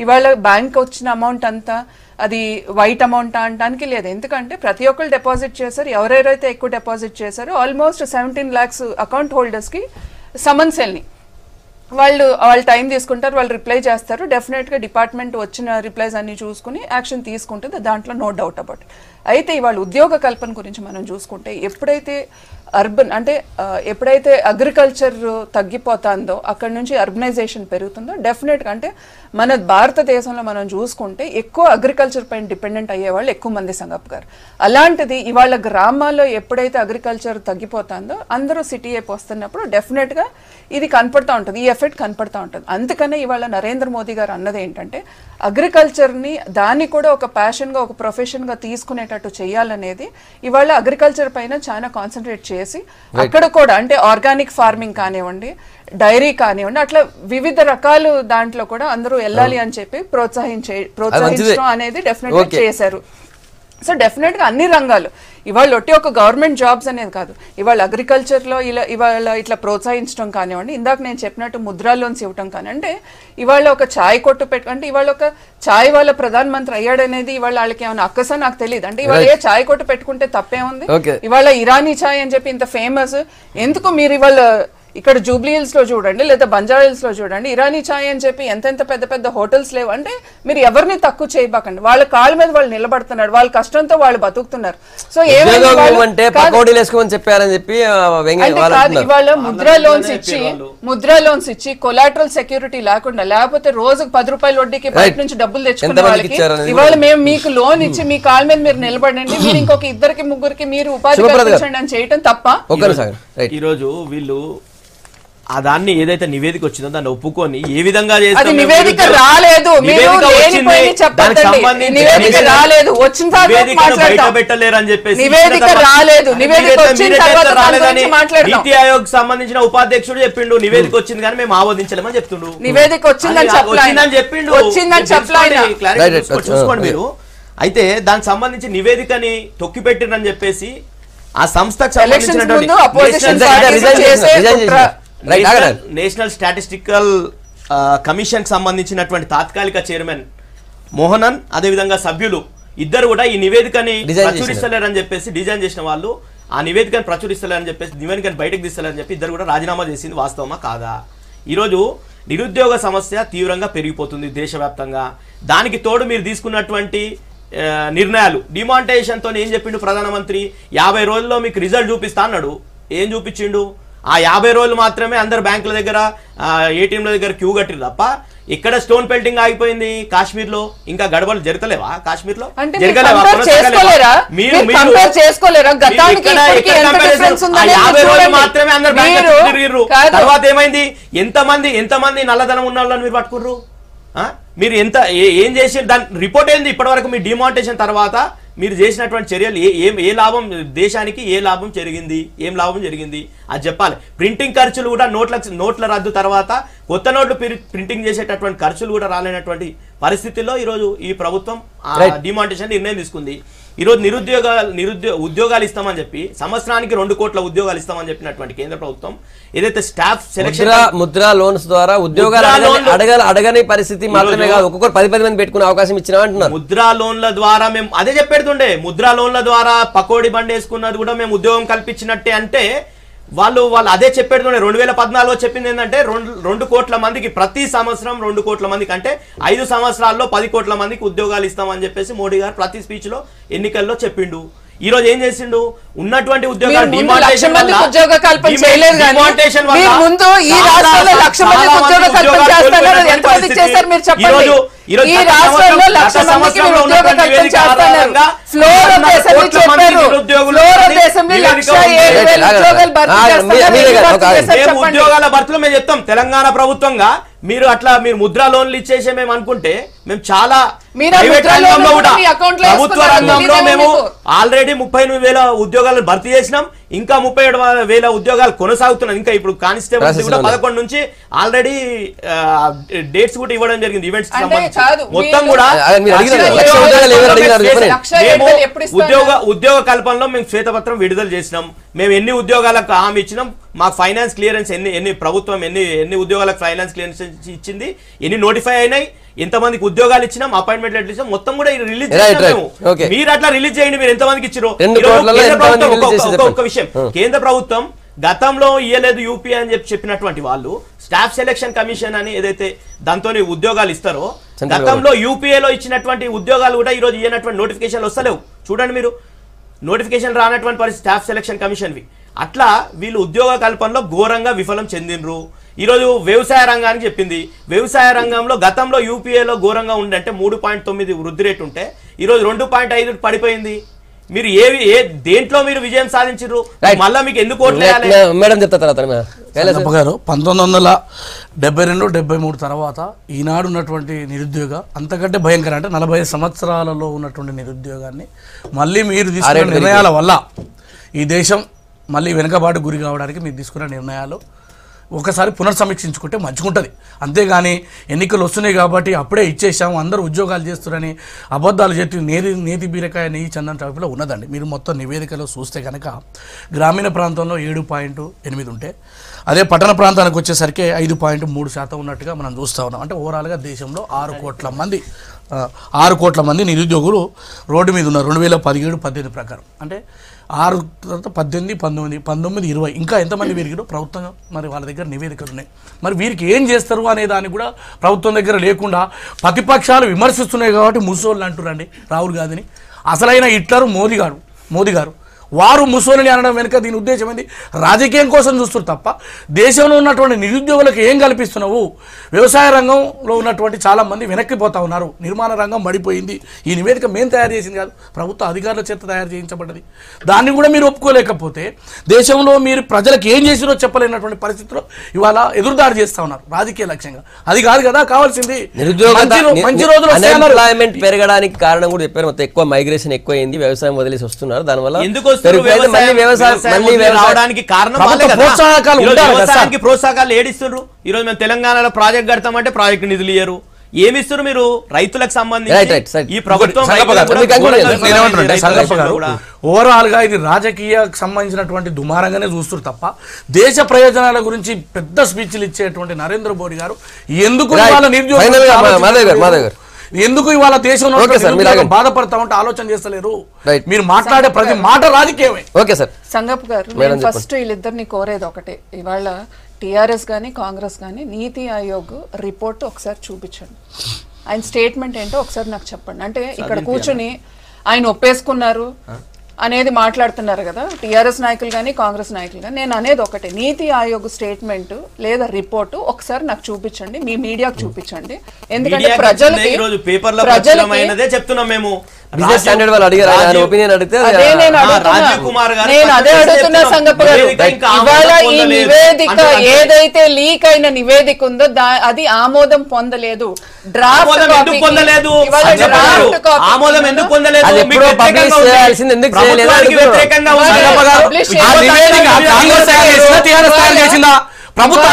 ఇవాళ బ్యాంక్ వచ్చిన అమౌంట్ అంతా అది వైట్ అమౌంట్ అనడానికి లేదు. ఎందుకంటే ప్రతి ఒక్కరు డిపాజిట్ చేశారు. ఎవరెవరైతే ఎక్కువ డిపాజిట్ చేశారో ఆల్మోస్ట్ 17 lakhs అకౌంట్ హోల్డర్స్కి సమన్స్ వెళ్ళి వాళ్ళు టైం తీసుకుంటారు, వాళ్ళు రిప్లై చేస్తారు. డెఫినెట్గా డిపార్ట్మెంట్ వచ్చిన రిప్లైస్ అన్ని చూసుకుని యాక్షన్ తీసుకుంటుంది, దాంట్లో నో డౌట్ అబౌట్. అయితే ఇవాళ ఉద్యోగ కల్పన గురించి మనం చూసుకుంటే ఎప్పుడైతే ఎప్పుడైతే అగ్రికల్చర్ తగ్గిపోతుందో అక్కడ నుంచి అర్బనైజేషన్ పెరుగుతుందో డెఫినెట్గా అంటే మన భారతదేశంలో మనం చూసుకుంటే ఎక్కువ అగ్రికల్చర్ పైన డిపెండెంట్ అయ్యేవాళ్ళు ఎక్కువ మంది సంగప్ గారు. అలాంటిది ఇవాళ గ్రామాల్లో ఎప్పుడైతే అగ్రికల్చర్ తగ్గిపోతుందో అందరూ సిటీ వైపు వస్తున్నప్పుడు డెఫినెట్గా ఇది కనపడుతూ ఉంటుంది, ఈ ఎఫెక్ట్ కనపడుతూ ఉంటుంది. అందుకనే ఇవాళ నరేంద్ర మోదీ గారు అన్నది ఏంటంటే అగ్రికల్చర్ని దాన్ని కూడా ఒక ప్యాషన్గా ఒక ప్రొఫెషన్గా తీసుకునేటట్టు చేయాలనేది. ఇవాళ అగ్రికల్చర్ పైన చాలా కాన్సన్ట్రేట్ చేసి అక్కడ కూడా అంటే ఆర్గానిక్ ఫార్మింగ్ కానివ్వండి, డైరీ కానివ్వండి, అట్లా వివిధ రకాలు దాంట్లో కూడా అందరూ వెళ్ళాలి అని చెప్పి ప్రోత్సహించడం అనేది డెఫినెట్ గా చేశారు. సో డెఫినెట్ గా అన్ని రంగాలు ఇవాళ ఒట్టి ఒక గవర్నమెంట్ జాబ్స్ అనేది కాదు, ఇవాళ అగ్రికల్చర్ లో ఇవాళ ఇట్లా ప్రోత్సహించడం కానివ్వండి, ఇందాక నేను చెప్పినట్టు ముద్రా లోన్స్ ఇవ్వటం కానీ, అంటే ఇవాళ ఒక ఛాయ్ కొట్టు అంటే ఇవాళ ఒక ఛాయ్ వాళ్ళ ప్రధాన మంత్రి అయ్యాడనేది ఇవాళ వాళ్ళకి ఏమైనా అక్కసా నాకు తెలియదు. అంటే ఇవాళ ఏ ఛాయ్ కొట్టు పెట్టుకుంటే తప్పే ఉంది? ఇవాళ ఇరానీ ఛాయ్ అని చెప్పి ఇంత ఫేమస్ ఎందుకు? మీరు ఇవాళ ఇక్కడ జూబ్లీ హిల్స్ లో చూడండి లేదా బంజారా హిల్స్ లో చూడండి, ఇరానీ ఛాయ్ అని చెప్పి ఎంతెంత పెద్ద పెద్ద హోటల్స్ లేవు. అంటే మీరు ఎవరిని తక్కువ చేయబాకండి, వాళ్ళ కాళ్ళ మీద వాళ్ళు నిలబడుతున్నారు, వాళ్ళ కష్టంతో వాళ్ళు బతుకుతున్నారు. సో ఇవాళ ముద్రా లోన్స్ ఇచ్చి కొలాటరల్ సెక్యూరిటీ లేకుండా, లేకపోతే రోజుకు 10 రూపాయల వడ్డీకి బయట నుంచి డబ్బులు తెచ్చుకున్న వాళ్ళకి ఇవాళ మేము మీకు లోన్ ఇచ్చి మీ కాళ్ళ మీద మీరు నిలబడండి, మీరు ఇంకొక 2-3 మీరు ఉపాధి కల్పించండి అని చేయటం తప్ప. ఈ రోజు వీళ్ళు ఆ దాన్ని ఏదైతే నివేదిక వచ్చిందో దాన్ని ఒప్పుకొని ఏ విధంగా నివేదిక రాలేదు, చెప్పండి. నివేదిక రాలేదు, వచ్చిన తర్వాత మాట్లాడతాం. పెట్టలేరని చెప్పేసి నివేదిక రాలేదు, నివేదిక వచ్చిన తర్వాత రాలేదని నీతి ఆయోగ్ సంబంధించిన ఉపాధ్యక్షుడు చెప్పిండు. నివేదిక వచ్చింది కానీ మేము ఆమోదించలేమని చెప్తుండు. నివేదిక వచ్చిందని చెప్పిండు, వచ్చిందని చెప్పలేదు. చూసుకోండి మీరు. అయితే దానికి సంబంధించి నివేదికని తొక్కిపెట్టిరని చెప్పేసి ఆ సంస్థకు నేషనల్ స్టాటిస్టికల్ కమిషన్ సంబంధించినటువంటి తాత్కాలిక చైర్మన్ మోహనన్, అదేవిధంగా సభ్యులు ఇద్దరు కూడా ఈ నివేదికని ప్రచురిస్తలేరని చెప్పేసి, డిజైన్ చేసిన వాళ్ళు ఆ నివేదికను ప్రచురిస్తలేరని చెప్పేసి, నివేదికను బయటకు తీస్తలేరని చెప్పి ఇద్దరు కూడా రాజీనామా చేసింది వాస్తవమా కాదా? ఈరోజు నిరుద్యోగ సమస్య తీవ్రంగా పెరిగిపోతుంది దేశవ్యాప్తంగా. దానికి తోడు మీరు తీసుకున్నటువంటి నిర్ణయాలు, డిమానిటైజేషన్తో ఏం చెప్పిండు ప్రధానమంత్రి? 50 రోజుల్లో మీకు రిజల్ట్ చూపిస్తా అన్నాడు. ఏం చూపించిండు? ఆ 50 రోజులు మాత్రమే అందరు బ్యాంకుల దగ్గర, ఏటీఎంల దగ్గర క్యూ కట్టిరు తప్ప ఇక్కడ స్టోన్ పెల్టింగ్ ఆగిపోయింది. కాశ్మీర్ లో ఇంకా గడబలు జరగలేవా? కాశ్మీర్ లో మాత్రమే అందరు బ్యాంకులు తిరిగిర్రు. తర్వాత ఏమైంది? ఎంతమంది నల్లధనం ఉన్న వాళ్ళని మీరు పట్టుకుర్రు? మీరు ఏం చేసి దాని రిపోర్ట్ ఏంది ఇప్పటివరకు? మీ డిమానిటేషన్ తర్వాత మీరు చేసినటువంటి చర్యలు ఏ లాభం దేశానికి, ఏ లాభం జరిగింది, ఏం లాభం జరిగింది అది చెప్పాలి. ప్రింటింగ్ ఖర్చులు కూడా నోట్ల రద్దు తర్వాత కొత్త నోట్లు ప్రింటింగ్ చేసేటటువంటి ఖర్చులు కూడా రాలేనటువంటి పరిస్థితుల్లో ఈరోజు ఈ ప్రభుత్వం డిమానిటేషన్ నిర్ణయం తీసుకుంది. ఈరోజు ఉద్యోగాలు ఇస్తామని చెప్పి సంవత్సరానికి 2 కోట్ల ఉద్యోగాలు ఇస్తామని చెప్పినటువంటి కేంద్ర ప్రభుత్వం ఏదైతే స్టాఫ్ సెలక్షన్ ముద్రా లోన్స్ ద్వారా ఉద్యోగాలు అడగని పరిస్థితి మాత్రమే కాదు, ఒక్కొక్కరు 10 మంది పెట్టుకునే అవకాశం ఇచ్చినా అంటున్నారు. ముద్రా లోన్ల ద్వారా మేము అదే చెప్పేడుతుండే, ముద్రా లోన్ల ద్వారా పకోడి బండి వేసుకున్నది కూడా మేము ఉద్యోగం కల్పించినట్టే. అంటే వాళ్ళు అదే చెప్పేడుతుండే. 2014లో చెప్పింది ఏంటంటే 2 కోట్ల మందికి ప్రతి సంవత్సరం 2 కోట్ల మందికి, అంటే 5 సంవత్సరాల్లో 10 కోట్ల మందికి ఉద్యోగాలు ఇస్తామని చెప్పేసి మోడీ గారు ప్రతి స్పీచ్ లో ఎన్నికల్లో చెప్పిండు. ఈ రోజు ఏం చేసిండు? ఉన్నటువంటి ఉద్యోగాలు ఉద్యోగాల భర్తీలో మేము చెప్తాం తెలంగాణ ప్రభుత్వంగా. మీరు ముద్రా లోన్లు ఇచ్చేసే మేము అనుకుంటే మేము చాలా ప్రైవేట్ రంగంలో కూడా ప్రభుత్వ రంగంలో మేము ఆల్రెడీ 38,000 ఉద్యోగాలు భర్తీ చేసినాం. ఇంకా 37,000 ఉద్యోగాలు కొనసాగుతున్నాయి. ఇంకా ఇప్పుడు కానిస్టేబుల్స్ కూడా 11 నుంచి ఆల్రెడీ డేట్స్ కూడా ఇవ్వడం జరిగింది. ఈవెంట్స్ మొత్తం కూడా ఉద్యోగ కల్పనలో మేము శ్వేతపత్రం విడుదల చేసినాం. మేము ఎన్ని ఉద్యోగాలకు హామీ ఇచ్చినాం, మాకు ఫైనాన్స్ క్లియరెన్స్ ఎన్ని ప్రభుత్వం ఎన్ని ఉద్యోగాలకు ఫైనాన్స్ క్లియరెన్స్ ఇచ్చింది, ఎన్ని నోటిఫై అయినాయి, ఎంతమందికి ఉద్యోగాలు ఇచ్చినాం, అపాయింట్మెంట్ లెటర్ ఇచ్చాం, మొత్తం కూడా రిలీజ్ చేసినాము. మీరు అట్లా రిలీజ్ చేయండి. మీరు ఎంతమందికి ఇచ్చారు? ఒక విషయం, కేంద్ర ప్రభుత్వం గతంలో ఇయ్యలేదు యూపీఐ అని చెప్పినటువంటి వాళ్ళు స్టాఫ్ సెలక్షన్ కమిషన్ అని ఏదైతే దాంతో ఉద్యోగాలు ఇస్తారో, గతంలో యూపీఏలో ఇచ్చినటువంటి ఉద్యోగాలు కూడా ఈ రోజు ఇయ్యనటువంటి నోటిఫికేషన్లు వస్తలేవు. చూడండి మీరు, నోటిఫికేషన్ రానటువంటి పరిస్థితి స్టాఫ్ సెలక్షన్ కమిషన్వి. అట్లా వీళ్ళు ఉద్యోగ కల్పనలో ఘోరంగా విఫలం చెందినరు. ఈరోజు వ్యవసాయ రంగానికి చెప్పింది. వ్యవసాయ రంగంలో గతంలో యూపీఏలో ఘోరంగా ఉండంటే 3.9 వృద్ధి రేటు ఉంటే ఈరోజు 2.5 పడిపోయింది. మీరు దేంట్లో మీరు విజయం సాధించారు? మళ్ళా మీకు ఎందుకు ఓట్లేయాలి? మేడం చెప్తా తర్వాత 1972-73 తర్వాత ఈనాడు ఉన్నటువంటి నిరుద్యోగ అంతకంటే భయంకర, అంటే 40 సంవత్సరాలలో ఉన్నటువంటి నిరుద్యోగాన్ని మళ్ళీ మీరు తీసుకున్న నిర్ణయాల వల్ల ఈ దేశం మళ్ళీ వెనుకబాటు గురి కావడానికి మీరు తీసుకున్న నిర్ణయాలు ఒకసారి పునర్సమీక్షించుకుంటే మంచిగుంటుంది. అంతేగాని ఎన్నికలు వస్తున్నాయి కాబట్టి అప్పుడే ఇచ్చేసాము, అందరూ ఉద్యోగాలు చేస్తున్నారని అబద్ధాలు చెప్పి నేతి బీరకాయ నెయ్యి చందన టైపులో ఉన్నదండి. మీరు మొత్తం నివేదికలో చూస్తే కనుక గ్రామీణ ప్రాంతంలో 7.8 ఉంటే అదే పట్టణ ప్రాంతానికి వచ్చేసరికి 5.3% ఉన్నట్టుగా మనం చూస్తూ ఉన్నాం. అంటే ఓవరాల్గా దేశంలో 6 కోట్ల మంది నిరుద్యోగులు రోడ్డు మీద ఉన్నారు 2017-18 ప్రకారం. అంటే 6 తర్వాత 18, 19, 20 ఇంకా ఎంతమంది పెరిగారో ప్రభుత్వం మరి వాళ్ళ దగ్గర నివేదికలు ఉన్నాయి. మరి వీరికి ఏం చేస్తారు అనే దాన్ని కూడా ప్రభుత్వం దగ్గర లేకుండా ప్రతిపక్షాలు విమర్శిస్తున్నాయి కాబట్టి ముసోళ్ళు అంటురండి రాహుల్ గాంధీని. అసలైన హిట్లర్ మోదీ గారు వారు ముసోలిని అనడం వెనుక దీని ఉద్దేశం ఏంది? రాజకీయం కోసం చూస్తారు తప్ప దేశంలో ఉన్నటువంటి నిరుద్యోగులకు ఏం కల్పిస్తున్నావు? వ్యవసాయ రంగంలో ఉన్నటువంటి చాలా మంది వెనక్కిపోతా ఉన్నారు, నిర్మాణ రంగం పడిపోయింది. ఈ నివేదిక మేము తయారు చేసింది కాదు, ప్రభుత్వ అధికారుల చేత తయారు చేయించబడ్డది. దాన్ని కూడా మీరు ఒప్పుకోలేకపోతే దేశంలో మీరు ప్రజలకు ఏం చేసిరో చెప్పలేనటువంటి పరిస్థితిలో ఇవాళ ఎదురుదాడి చేస్తా ఉన్నారు రాజకీయ లక్ష్యంగా. అది కాదు కదా కావాల్సింది. మంచి రోజులు అన్ఎంప్లాయ్మెంట్ పెరగడానికి కారణం కూడా చెప్పారు. మొత్తం ఎక్కువ మైగ్రేషన్ ఎక్కువ అయింది, వ్యవసాయం వదిలేసి వస్తున్నారు. దానివల్ల ప్రోత్సాహకాలు ఏడిస్తున్నారు. ఈ రోజు మేము తెలంగాణలో ప్రాజెక్ట్ కడతామంటే ప్రాజెక్ట్ నిధులు ఇయ్యరు. ఏమిస్తారు మీరు రైతులకు సంబంధించి? ఈ ప్రభుత్వం ఓవరాల్ గా ఇది రాజకీయ సంబంధించినటువంటి దుమారంగానే చూస్తారు తప్ప దేశ ప్రయోజనాల గురించి పెద్ద స్పీచ్లు ఇచ్చేటువంటి నరేంద్ర మోడీ గారు ఎందుకు ఎందుకు ఇవాళ దేశంలో బాధపడతా ఉంటే ఆలోచన చేస్తలేరు? మీరు మాట్లాడే ప్రతి మాట రాజకీయమే. Okay sir. సంగప్ గారు, నేను ఫస్ట్ వీళ్ళిద్దరిని కోరేది ఒకటే, ఇవాళ టీఆర్ఎస్ కానీ కాంగ్రెస్ కానీ నీతి ఆయోగ్ రిపోర్ట్ ఒకసారి చూపించండి. ఆయన స్టేట్మెంట్ ఏంటో ఒకసారి నాకు చెప్పండి. అంటే ఇక్కడ కూర్చుని ఆయన ఒప్పేసుకున్నారు అనేది మాట్లాడుతున్నారు కదా టీఆర్ఎస్ నాయకులు కానీ కాంగ్రెస్ నాయకులు కానీ. నేను అనేది ఒకటే, నీతి ఆయోగ్ స్టేట్మెంట్ లేదా రిపోర్టు ఒకసారి నాకు చూపించండి, మీ మీడియాకు చూపించండి. ఎందుకంటే ప్రజలకి చెప్తున్నాం మేము. ఇవాళ ఈ నివేదిక ఏదైతే లీక్ అయిన నివేదిక ఉందో అది ఆమోదం పొందలేదు. ప్రభుత్వ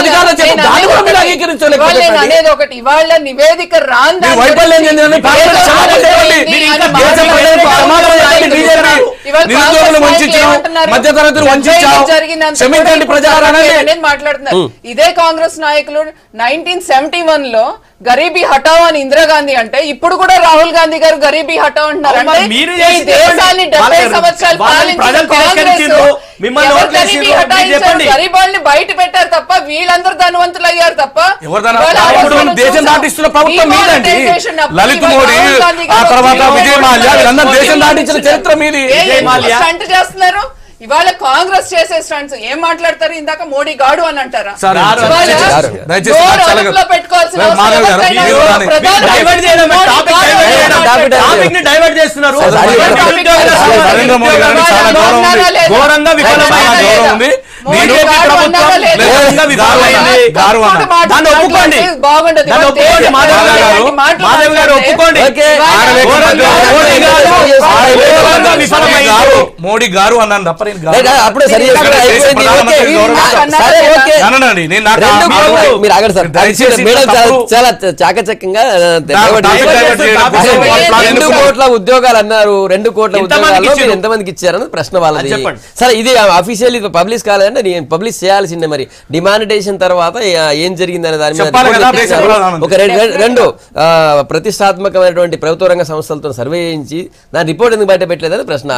అనేది ఒకటి, ఇవాళ నివేదిక రాంది మాట్లాడుతున్నారు. ఇదే కాంగ్రెస్ నాయకులు 1971 లో గరీబీ హటావ్ అని ఇందిరాగాంధీ అంటే ఇప్పుడు కూడా రాహుల్ గాంధీ గారు గరీబీ హటావ్ అంటున్నారు. అంటే ఈ దేశాన్ని 70 సంవత్సరాలు పాలించిన కాంగ్రెస్ గరీబాల్ని బయట పెట్టారు తప్ప వీళ్ళందరూ ధనవంతులు అయ్యారు తప్ప దేశం దాటిస్తున్న ప్రభుత్వం మీదండి. లలిత్ మోడీ ఆ తర్వాత విజయ్ మాల్యా వీళ్ళందరూ దేశం దాటించిన చరిత్ర మీది. స్టంట్ చేస్తున్నారు. ఇవాళ కాంగ్రెస్ చేసే స్టంట్స్ ఏం మాట్లాడతారు? ఇందాక మోడీ గాడు అని అంటారా? పెట్టుకోవాల్సిన మోడీ గారు అన్నాను తప్ప అప్పుడే సరి చాలా చాకచక్యంగా 2 కోట్ల ఉద్యోగాలు అన్నారు. 2 కోట్ల ఉద్యోగాల్లో మీరు ఎంతమందికి ఇచ్చారని ప్రశ్న వాళ్ళది. సరే ఇది అఫీషియల్ పబ్లిష్ కాలేదంటే నేను పబ్లిష్ చేయాల్సిందే. మరి డిమానిటేషన్ తర్వాత ఏం జరిగింది అనే దాని మీద ఒక 2 ప్రతిష్టాత్మకమైనటువంటి ప్రభుత్వ రంగ సంస్థలతో సర్వే చేయించి దాని రిపోర్ట్ ఎందుకు బయట పెట్టలేదని ప్రశ్న.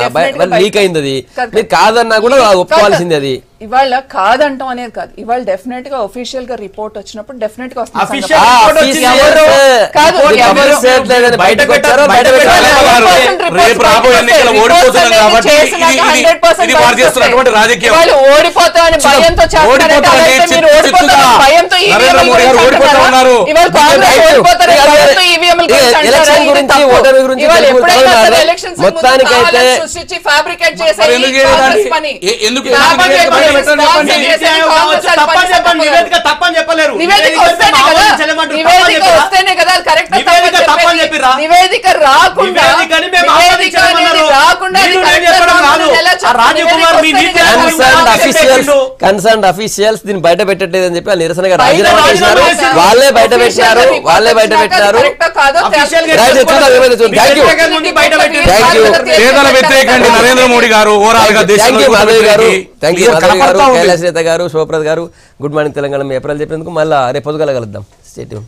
లీక్ అయింది, అది మీరు కాదన్నా కూడా ఒప్పుకోవాల్సింది. అది ఇవాళ కాదంటాం అనేది కాదు, ఇవాళ డెఫినెట్ గా అఫీషియల్ గా రిపోర్ట్ వచ్చినప్పుడు డెఫినెట్ గా రేపు రాబోయే ఎన్నికల ఓడిపోతున్నాం కాబట్టి రాజకీయం ఓడిపోతామని భయంతో మొత్తానికైతే ఫ్యాబ్రికేట్ చేసే తప్పని చెప్పలేరు. నివేదిక రాకుండా కన్సర్న్ అఫీషియల్స్ దీన్ని బయట పెట్టట్లేదని చెప్పి నిరసనగా రాజీనామా చేశారు. వాళ్ళే బయట పెట్టారు. పేదల వ్యతిరేకంగా నరేంద్ర మోడీ గారు ఓవరాల్ గా కైలాస్ నేత గారు, శోభ్రత్ గారు, గుడ్ మార్నింగ్ తెలంగాణ మీ ఏప్రిల్ చెప్పేందుకు మళ్ళీ రేపు పొద్దుగల కలుద్దాం. Stay tune.